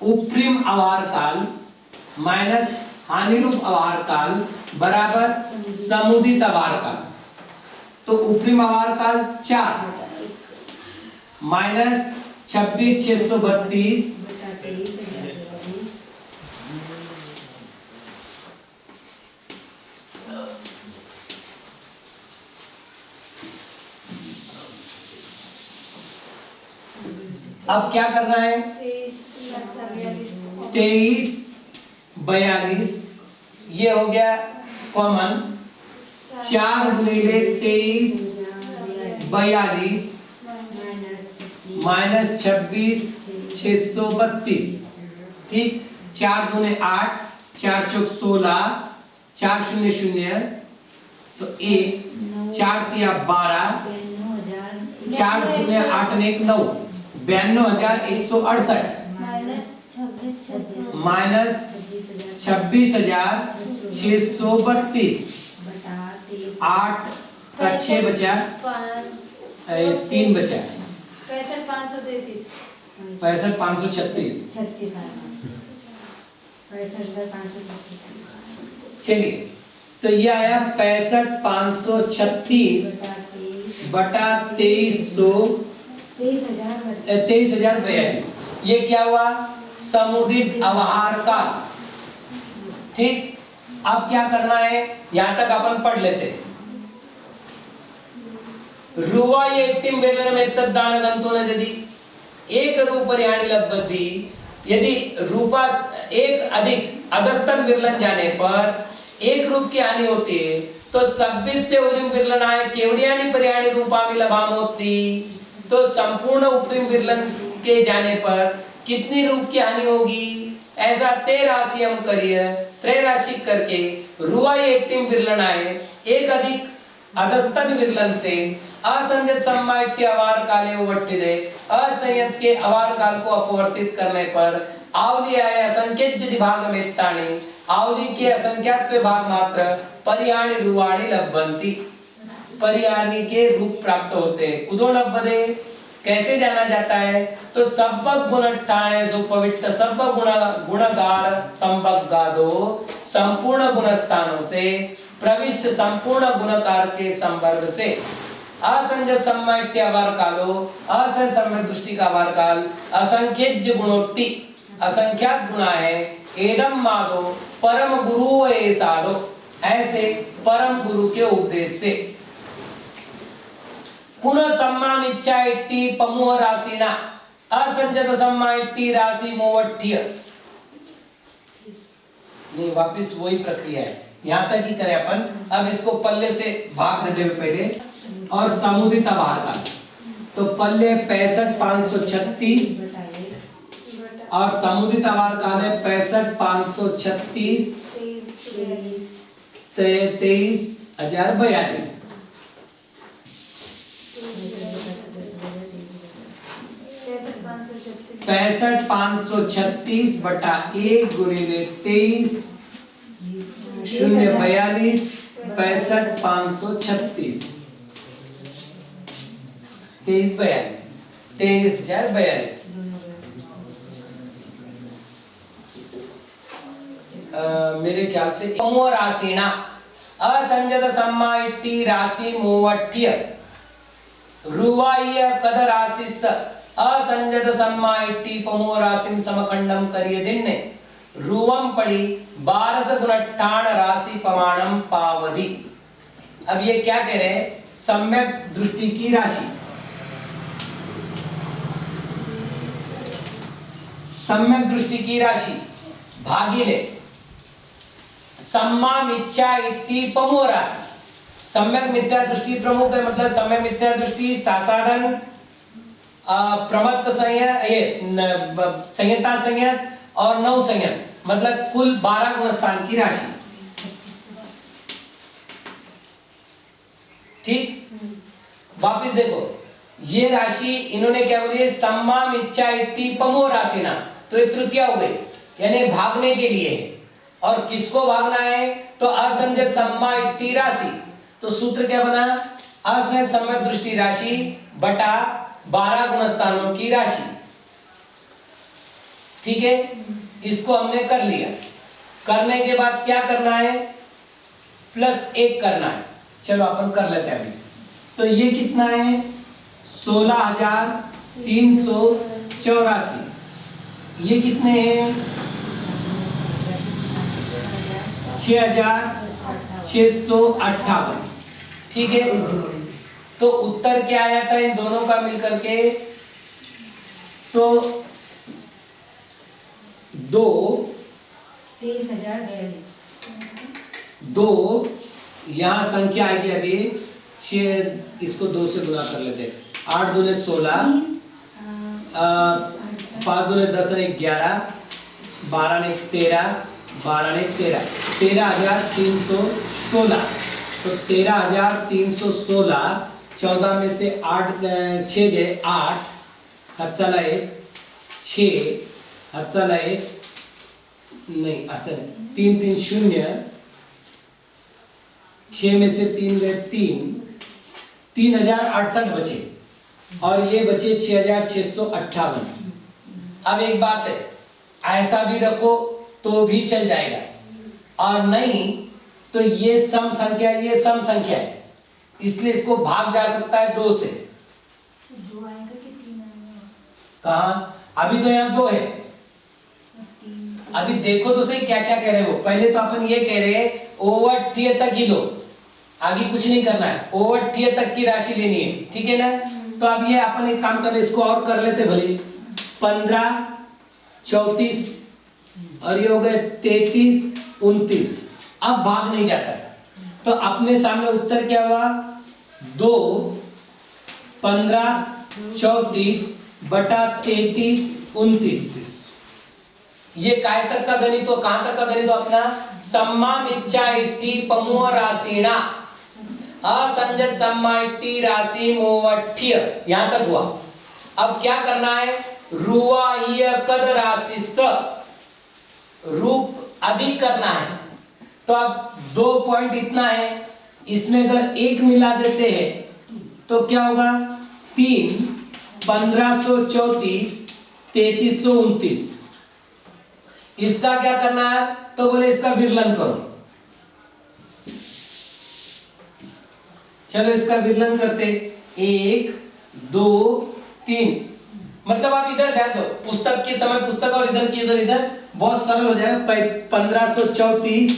उपरिम अवहार काल माइनस हानि रूप अवहार काल बराबर समुदित अवहार काल। तो उपरिम अवहार काल 4 माइनस 26,632 अब क्या करना है? 23,42 ये हो गया कॉमन। 4 गुणिले 23,42 माइनस 26,632, ठीक। 4 दूने 8, 4 चौक 16, 4 शून्य शून्य तो 1, 4 तिया 12, 4 दूने 8 ने 1 9, 92,168 माइनस 26,632 8 का 6 बचा, 3 बचा 65,533 65,536। चलिए तो ये आया 65,536 बटा 23,042 23,042। 23,042। ये क्या हुआ? समुदित आहार काल। ठीक, अब क्या करना है, यहां तक अपन पढ़ लेते हैं। रुवा ये टिम बेलन में तद्दान गंतु न यदि एक रूप यानी लब्धि, यदि रूपा एक अधिक अधस्तन विरलन जाने पर एक रूप की हानि होती है, तो 26 से उरिम विरलन आए केवड़ियानी पर्याणी रूपा में लभाम होती, तो संपूर्ण उपरिम विरलन के जाने पर कितनी रूप की हानि होगी? ऐसा 13 राशि हम करिए, त्रैराशिक करके रुआ एक टिम विरलन आए एक अधिक अधस्तन विरलन से असंजत सम्माइट्य अवार काले उवट्टिदे, असंयत के अवार काल को अपवर्तित करने पर आवली आय असंख्यज विभाग में ताणी, आवली के असंख्यात भाग मात्र परियाणी रुवाणी लब्बंती, परियाणी के रूप प्राप्त होते हैं। कुदो लब्बदे कैसे जाना जाता है? तो सब्बक गुणट्ठाणे सुपविट्ट सब्ब गुणगार संबगादो, संपूर्ण गुणस्थानों से प्रविष्ट संपूर्ण गुणकार के संवर्ग से असंजत सम्माइट्य अवार कालो, असंजत सम्यक दृष्टि का अवार काल, असंख्यज गुणोक्ति असंख्यात गुणा है, एदम मादो परम गुरु ए साधो, ऐसे परम गुरु के उपदेश से पुनः सम्मान इच्छा इट्टी पमुह राशिना असंजत सम्मा इट्टी राशि मोवट्ठ्य। नहीं, वापिस वही प्रक्रिया है, यहां तक ही करें अपन। अब इसको पल्ले से भाग देते हुए पहले और समुदित आहार काल, तो पल्ले 65,536 और समुदित आहार काल है 65,536 23,042। 65,536 बटा 1 गुणिले 23 042 65,536 23,042। मेरे ख्याल से राशिना असंजत सम्मा इट्टी राशि मोवट्ठ्य रुवाय कद राशिस असंजत सम्मा इट्टी पमो राशिम समखंडम करिए दिन्ने रुवम पड़ी 12 गुणट्ठाण राशि प्रमाणम पावधि। अब ये क्या कह रहे हैं? सम्यक दृष्टि की राशि, सम्यक दृष्टि की राशि भागिले सम्मा मिथ्या इट्टी पमो राशि। सम्यक मिथ्या दृष्टि प्रमुख है, मतलब सम्यक मिथ्या दृष्टि सासाधन प्रमत्त संयता संयत और नौ संयत, मतलब कुल 12 गुणस्थान की राशि। ठीक, वापिस देखो, ये राशि इन्होंने क्या बोली है? सम्मा मिथ्या इट्टी पमो राशि ना, तो ये तृतीया हो गई, यानी भागने के लिए है। और किसको भागना है? तो असंजत सम्मा इट्टी राशि, तो सूत्र क्या बना? असंजत सम्यक दृष्टि राशि बटा 12 गुणस्थानों की राशि। ठीक है, इसको हमने कर लिया। करने के बाद क्या करना है? +1 करना है। चलो अपन कर लेते हैं अभी। तो ये कितना है? 16,384। ये कितने हैं? 6,658। ठीक है, तो उत्तर क्या आया था इन दोनों का मिलकर के? तो 2 यहां संख्या आएगी अभी 6, इसको 2 से गुना कर लेते हैं। 8 दूने 16, 5 दूने 10 ने 11, 12 ने 13, 12 ने 13, 13,316। तो 13,316, 14 में से 8 6 गए 8, हाथ चला 1 6, हाथ चला 1 नहीं, अच्छा 3 3 0, 6 में से 3 गए 3, 3,068 बचे और ये बचे 6,658। अब एक बात है, ऐसा भी रखो तो भी चल जाएगा, और नहीं तो ये सम संख्या, ये सम संख्या है, इसलिए इसको भाग जा सकता है 2 से। कहा? अभी तो यहाँ 2 है। अभी देखो तो सही क्या क्या कह रहे हो। पहले तो अपन ये कह रहे ओवर टी तक ही लो, आगे कुछ नहीं करना है, ओवर टी तक की राशि लेनी है, ठीक है ना। तो अब ये अपन एक काम कर ले, इसको और कर लेते भले। 15, 34 और ये हो गए 33, 29। अब भाग नहीं जाता है, तो अपने सामने उत्तर क्या हुआ? 2, 15, 34 बटा 33, 29। ये काय तक का गणित हो? कहां तक का गणित हो अपना? सम्मा मिच्छा इट्टी पमुह राशिणा असंजत सम्मा इट्टी राशि मोवठ्य, यहां तक हुआ। अब क्या करना है? रुआ कद राशि स, रूप अधिक करना है। तो अब 2 पॉइंट इतना है, इसमें अगर 1 मिला देते हैं तो क्या होगा? 3, 1534, 3329। इसका क्या करना है? तो बोले इसका विरलन करो। चलो इसका विरलन करते। 1, 2, 3। मतलब आप इधर ध्यान दो, पुस्तक के समय पुस्तक और इधर की इधर बहुत सरल हो जाएगा। 1534,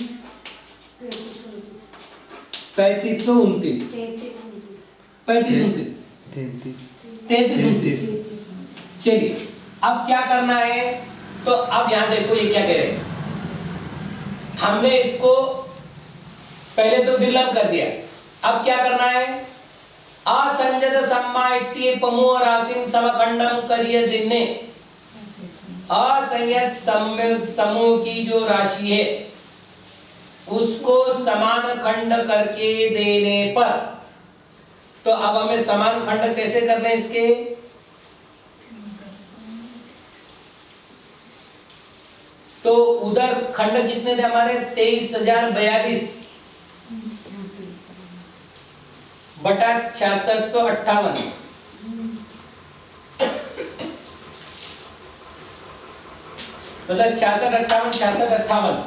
3529, 3529, 3329। चलिए अब क्या करना है? तो अब यहां देखो ये क्या कह रहे हैं। हमने इसको पहले तो विलंब कर दिया, अब क्या करना है? असंजत सम्मा इट्टी पमुह राशिम समखंडम करिय दिन्ने। असंयत समूह की जो राशि है उसको समान खंड करके देने पर, तो अब हमें समान खंड कैसे करने हैं इसके? तो उधर खंड कितने थे हमारे? 23,042 बटा 6658। मतलब 66, 58, 66, 58।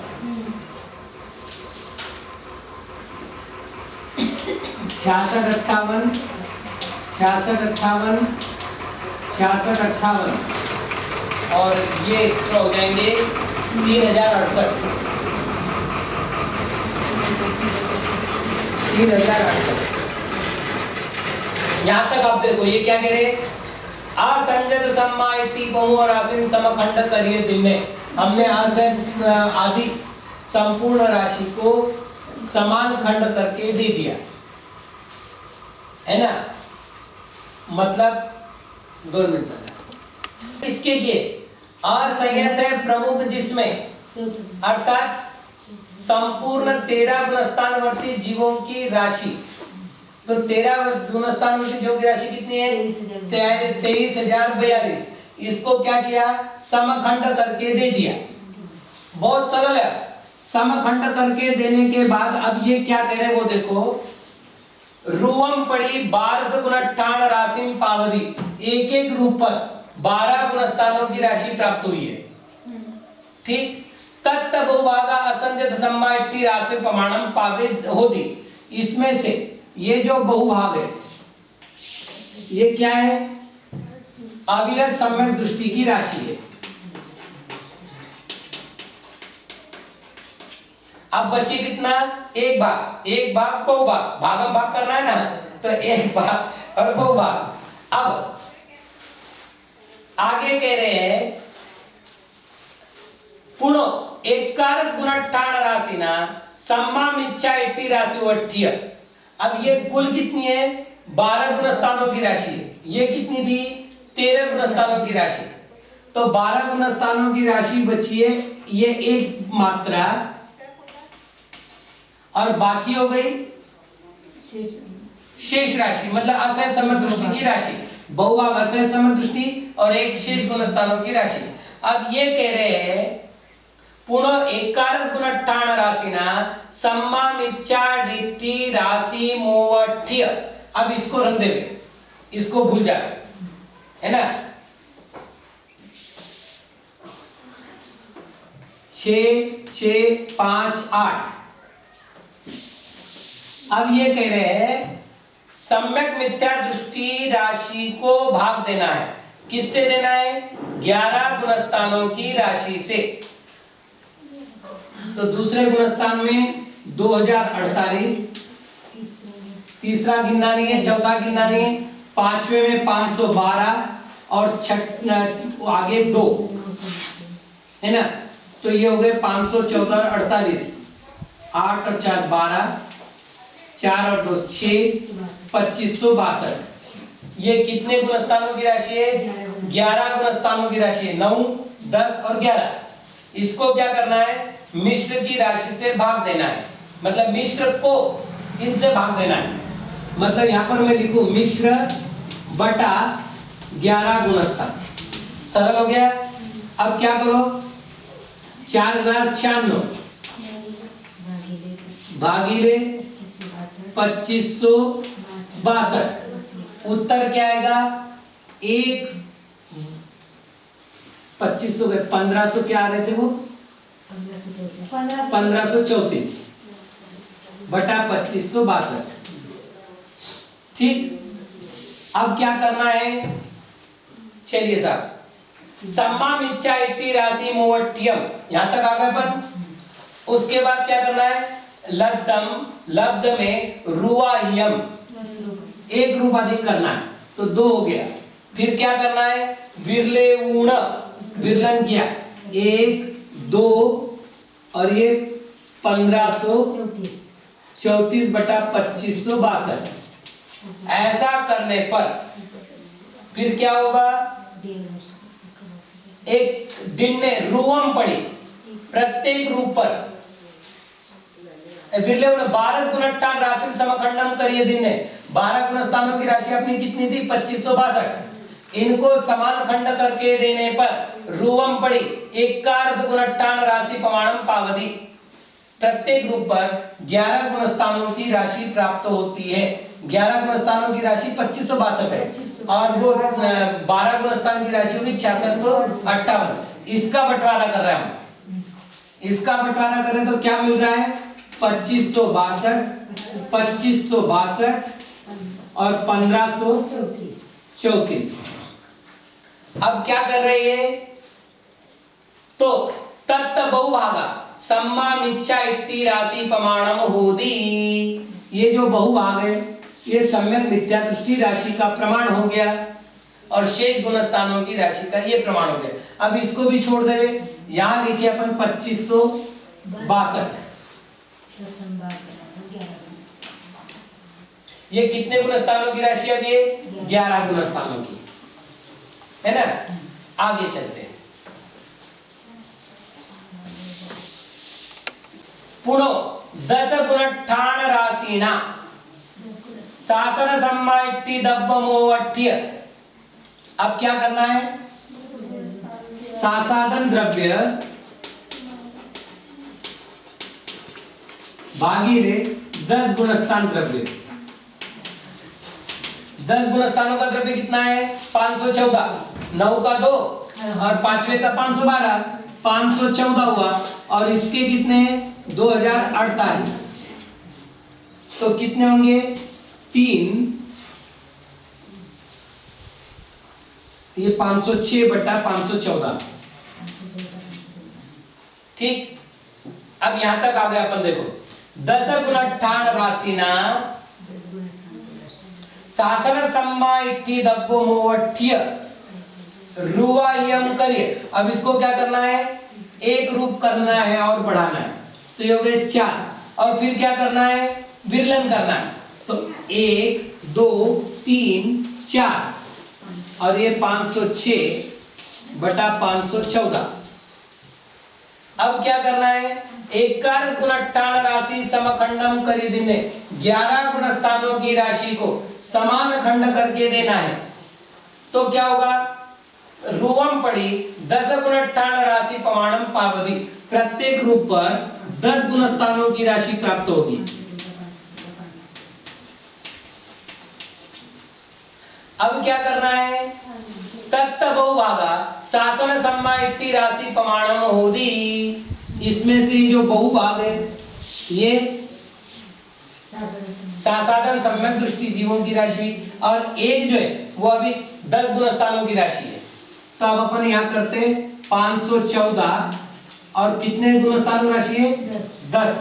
66, 58, 66, 58, 66, 58 और ये एक्स्ट्रा हो जाएंगे 3068। 3068। यहां तक आप देखो ये क्या कह रहे? असंजत सम्मा इट्टी पमुह राशिम समखंड करिए दिन्ने। हमने असंजत आदि संपूर्ण राशि को समान खंड करके दे दिया है ना। मतलब 2 मिनट इसके लिए असंयत है प्रमुख जिसमें, अर्थात संपूर्ण 13 गुणस्थानवर्ती जीवों की राशि। तो 13 गुणस्थानवर्ती जीवों की राशि कितनी है? 23,042। इसको क्या किया? समखंड करके दे दिया। बहुत सरल है। समखंड करके देने के बाद अब ये क्या कह रहे हैं वो देखो। रूवम पड़ी 12 गुणट्ठान राशि पावधी। एक एक रूप पर 12 गुणस्थानों की राशि प्राप्त हुई है, ठीक। तत्त बहुभागा असंजत सम्मा इट्टी राशि प्रमाणम पावित होती। इसमें से ये जो बहुभाग है ये क्या है? अविरत सम्यक दृष्टि की राशि है। अब बची कितना? एक भाग, एक भाग बहुभाग, भागम भाग करना है ना, तो एक भाग और बहुभाग। अब आगे कह रहे हैं पुनो 11 गुणट्ठान राशि ना सम्मा मिच्छा इट्टी राशि वठ्ठिय। अब ये कुल कितनी है? 12 गुणस्थानों की राशि है। ये कितनी थी? 13 गुणस्थानों की राशि। तो 12 गुणस्थानों की राशि बची है ये एक मात्रा, और बाकी हो गई शेष राशि, मतलब असहज समदृष्टि की राशि। बहुभाग असहज समदृष्टि और एक शेष गुणस्थानों की राशि। अब ये कह रहे हैं पुनः 11 गुणट्ठान राशि ना सम्मा मिच्छा डिट्टी राशि मोवठ्ठिय। अब इसको रंग देवे, इसको भूल जाए, है ना। 6, 6, 5, 8। अब ये कह रहे हैं सम्यक मिथ्या दृष्टि राशि को भाग देना है। किससे देना है? 11 गुणस्थानों की राशि से। तो दूसरे गुणस्थान में 2048, तीसरा गिनना नहीं है, चौथा गिनना नहीं है, पांचवे में 512 और आगे 2 है ना, तो ये हो गए 514 और 48, 8 और 4 12, 4 और 2 6, 2562। ये कितने गुणस्थानों की राशि है? 11 गुणस्थानों की राशि है, 9, 10 और 11। इसको क्या करना है? मिश्र की राशि से भाग देना है, मतलब मिश्र को इनसे भाग देना है। मतलब यहां पर मैं लिखूं मिश्र बटा 11 गुणस्थान। सरल हो गया। अब क्या करो? 4096 भागीले 2562। उत्तर क्या आएगा? 2500 1500 क्या आ रहे थे वो? 1534 बटा 2562। ठीक, अब क्या करना है? चलिए साहब, सम्मा मिच्चा इट्टी राशि मोवट्ठ्यम, यहां तक आ गए अपन। उसके बाद क्या करना है? लब्धम, लब्ध में रुवाह्यम, एक रूप अधिक करना है, तो 2 हो गया। फिर क्या करना है? विरले ऊण, विरलन किया, 1 2 और ये 1534 बटा 2562। ऐसा करने पर फिर क्या होगा? एक दिन ने रूवम पड़ी प्रत्येक रूप पर 12 गुणट्ठान राशि समखंडम करिए। दिन ने 12 गुणस्थानों की राशि अपनी कितनी थी? 2562। इनको समान खंड करके देने पर रूवम पड़ी 11 गुणट्ठान राशि प्रमाणम पावती। प्रत्येक रूप पर 11 गुणस्थानों की राशि प्राप्त होती है। 11 गुणस्थानों की राशि 2562 है और वो 12 गुणस्थान की राशि होगी 6658। इसका बंटवारा कर रहे हैं हम, इसका बंटवारा कर रहे हैं तो क्या मिल रहा है? 2562, 2562 और 1534। अब क्या कर रही है? तो तत्त बहुभागा सम्मा मिच्छा इट्टी राशि प्रमाणम होदी। ये जो बहुभाग है ये सम्यक मिथ्या दृष्टि राशि का प्रमाण हो गया और शेष गुणस्थानों की राशि का ये प्रमाण हो गया। अब इसको भी छोड़ देवे, यहां लिखे अपन 2562। ये कितने गुणस्थानों की राशि? अब ये 11 गुणस्थानों की है ना। आगे चलते हैं। पुनो 10 गुणट्ठान राशिना शासन सम्मा इट्टी दब्बमोवट्ठ्य। अब क्या करना है? सासाधन द्रव्य भागीले 10 गुणस्थान द्रव्य। 10 गुणस्थानों का द्रव्य कितना है? 514, 9 का 2 और 5वें का 512, 514 हुआ। और इसके कितने हैं? 2048। तो कितने होंगे? 3, ये 506 बटा 514। ठीक, अब यहां तक आ गए अपन। देखो 10 गुणट्ठान राशिना शासन सम्मा इट्ठी दब्बमोवट्ठ्य रुवाह्यम करिए। अब इसको क्या करना है? एक रूप करना है और बढ़ाना है, तो ये हो गए 4। और फिर क्या करना है? विरलन करना है, तो 1 2 3 4 और ये 506 बटा 514। अब क्या करना है? 11 गुणट्ठान राशि समखंडम करी दिन ने 11 गुणस्थानों की राशि को समान खंड करके देना है। तो क्या होगा? रूवम पड़ी 10 गुणट्ठान राशि प्रमाणम पावती। प्रत्येक रूप पर 10 गुणस्थानों की राशि प्राप्त होगी। अब क्या करना है? तत्त बहुभागा शासन सम्मा इट्टी राशि प्रमाणम होदी। इसमें से जो बहुभाग है ये सासाधन सम्यक दृष्टि जीवों की राशि और एक जो है वो अभी 10 गुणस्थानों की राशि है। तो अब अपन यहाँ करते 514 और कितने गुणस्थानु राशि है? 10।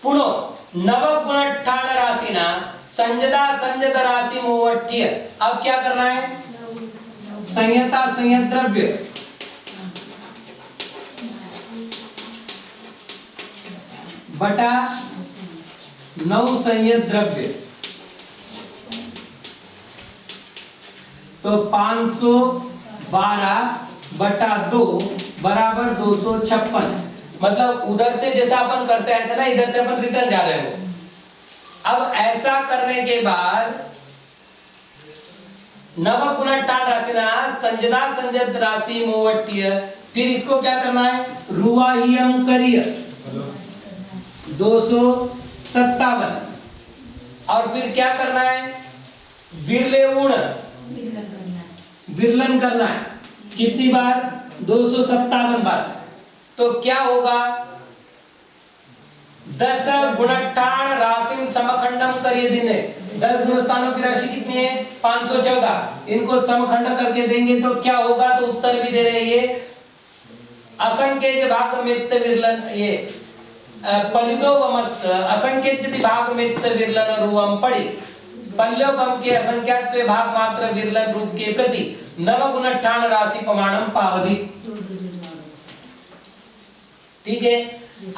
पुनो नव गुणट्ठाण राशिना संजदा संजत राशि मोवट्य। अब क्या करना है? संयता संयत द्रव्य बटा 9 संयत द्रव्य, तो 512 बटा 2 बराबर 256। मतलब उधर से जैसा अपन करते आए थे ना, इधर से अपन रिटर्न जा रहे हो। अब ऐसा करने के बाद नव गुणट्ठाण राशि ना संजदा संजत राशि मोवट्य, फिर इसको क्या करना है? रुवाहियम करिय 257 और फिर क्या करना है? विरले उण विरलन करना है। कितनी बार? 257 बार। तो क्या होगा? 10 गुणट्ठाण राशि समखंडम करिए दिने। 10 गुणस्थानों की राशि कितनी है? 514। इनको समखंड करके देंगे तो क्या होगा? तो उत्तर भी दे रहे हैं ये असंख्य भाग मित्त विरलन, ये परिदो वमस असंख्य भाग मित्त विरलन रूपम पड़ी पल्लवम के असंख्यात्व भाग मात्र विरलन रूप के प्रति नव गुणट्ठाण राशि प्रमाणम पावधि। ठीक है,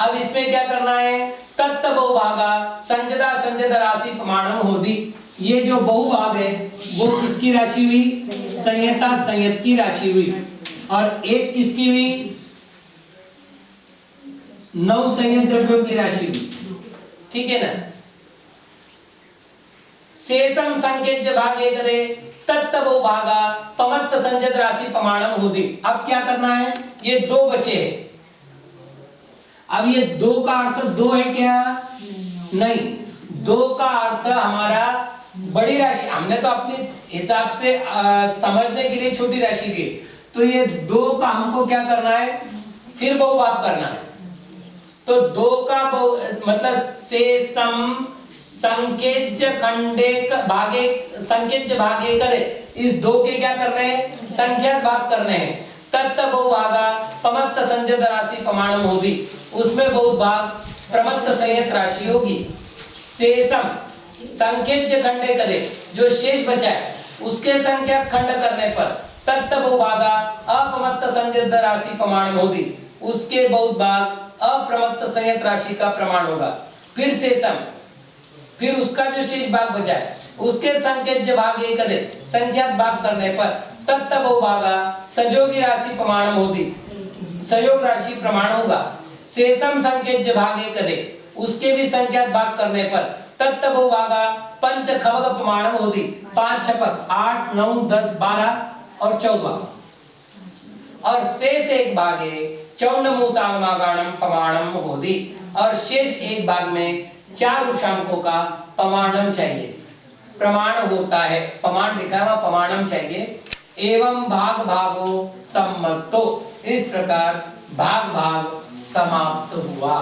अब इसमें क्या करना है? तत्त बहुभागा संजदा संजत राशि प्रमाणम होदी। ये जो बहुभाग है वो किसकी राशि हुई? संयता संयत की राशि हुई। और एक किसकी हुई? 9 संयत द्रव्यों की राशि हुई। ठीक है ना? शेषम संकेत भागे करे तत्त बहुभागा पमत्त संजत राशि प्रमाणम होदी। अब क्या करना है? ये 2 बचे हैं। अब ये 2 का अर्थ 2 है क्या? नहीं, 2 का अर्थ हमारा बड़ी राशि। हमने तो अपने हिसाब से समझने के लिए छोटी राशि की, तो ये 2 का हमको क्या करना है? फिर बहुभाग करना है। तो 2 का मतलब शेषम संकेज्य खंडे भागे संकेज्य भागे करे, इस 2 के क्या करने हैं? संख्यात भाग करने हैं। तत्त बहुभागा प्रमत्त संजत राशि प्रमाणम होगी। उसमें बहुभाग प्रमत्त संयत राशि होगी। शेषम संकेज्य खंडे करे, जो शेष बचा है उसके संख्यात खंड करने पर तत्त बहुभागा अप्रमत्त संजत राशि प्रमाणम होगी। उसके बहुभाग अप्रमत्त संयत राशि का प्रमाण होगा। फिर शेषम, फिर उसका जो शेष भाग बचा है उसके संकेज्य भाग एक दे संख्यात भाग करने पर तत्त बहुभागा सजोगी राशि प्रमाणम होगी। सयोग राशि प्रमाण होगा। शेषम संकेज्य भाग एक दे, उसके भी संख्यात भाग करने पर तत्त बहुभागा पंच खवग प्रमाणम होगी। 5 छपक 8 9 10 12 और 14 और शेष एक भागे चौर्णमुसागमागणम प्रमाणम होगी। और शेष एक भाग में 4 उपशांकों का प्रमाणम चाहिए, प्रमाण होता है। प्रमाण लिखा हुआ प्रमाणम चाहिए। एवं भाग भागो सम्मतो, इस प्रकार भाग भाग समाप्त हुआ।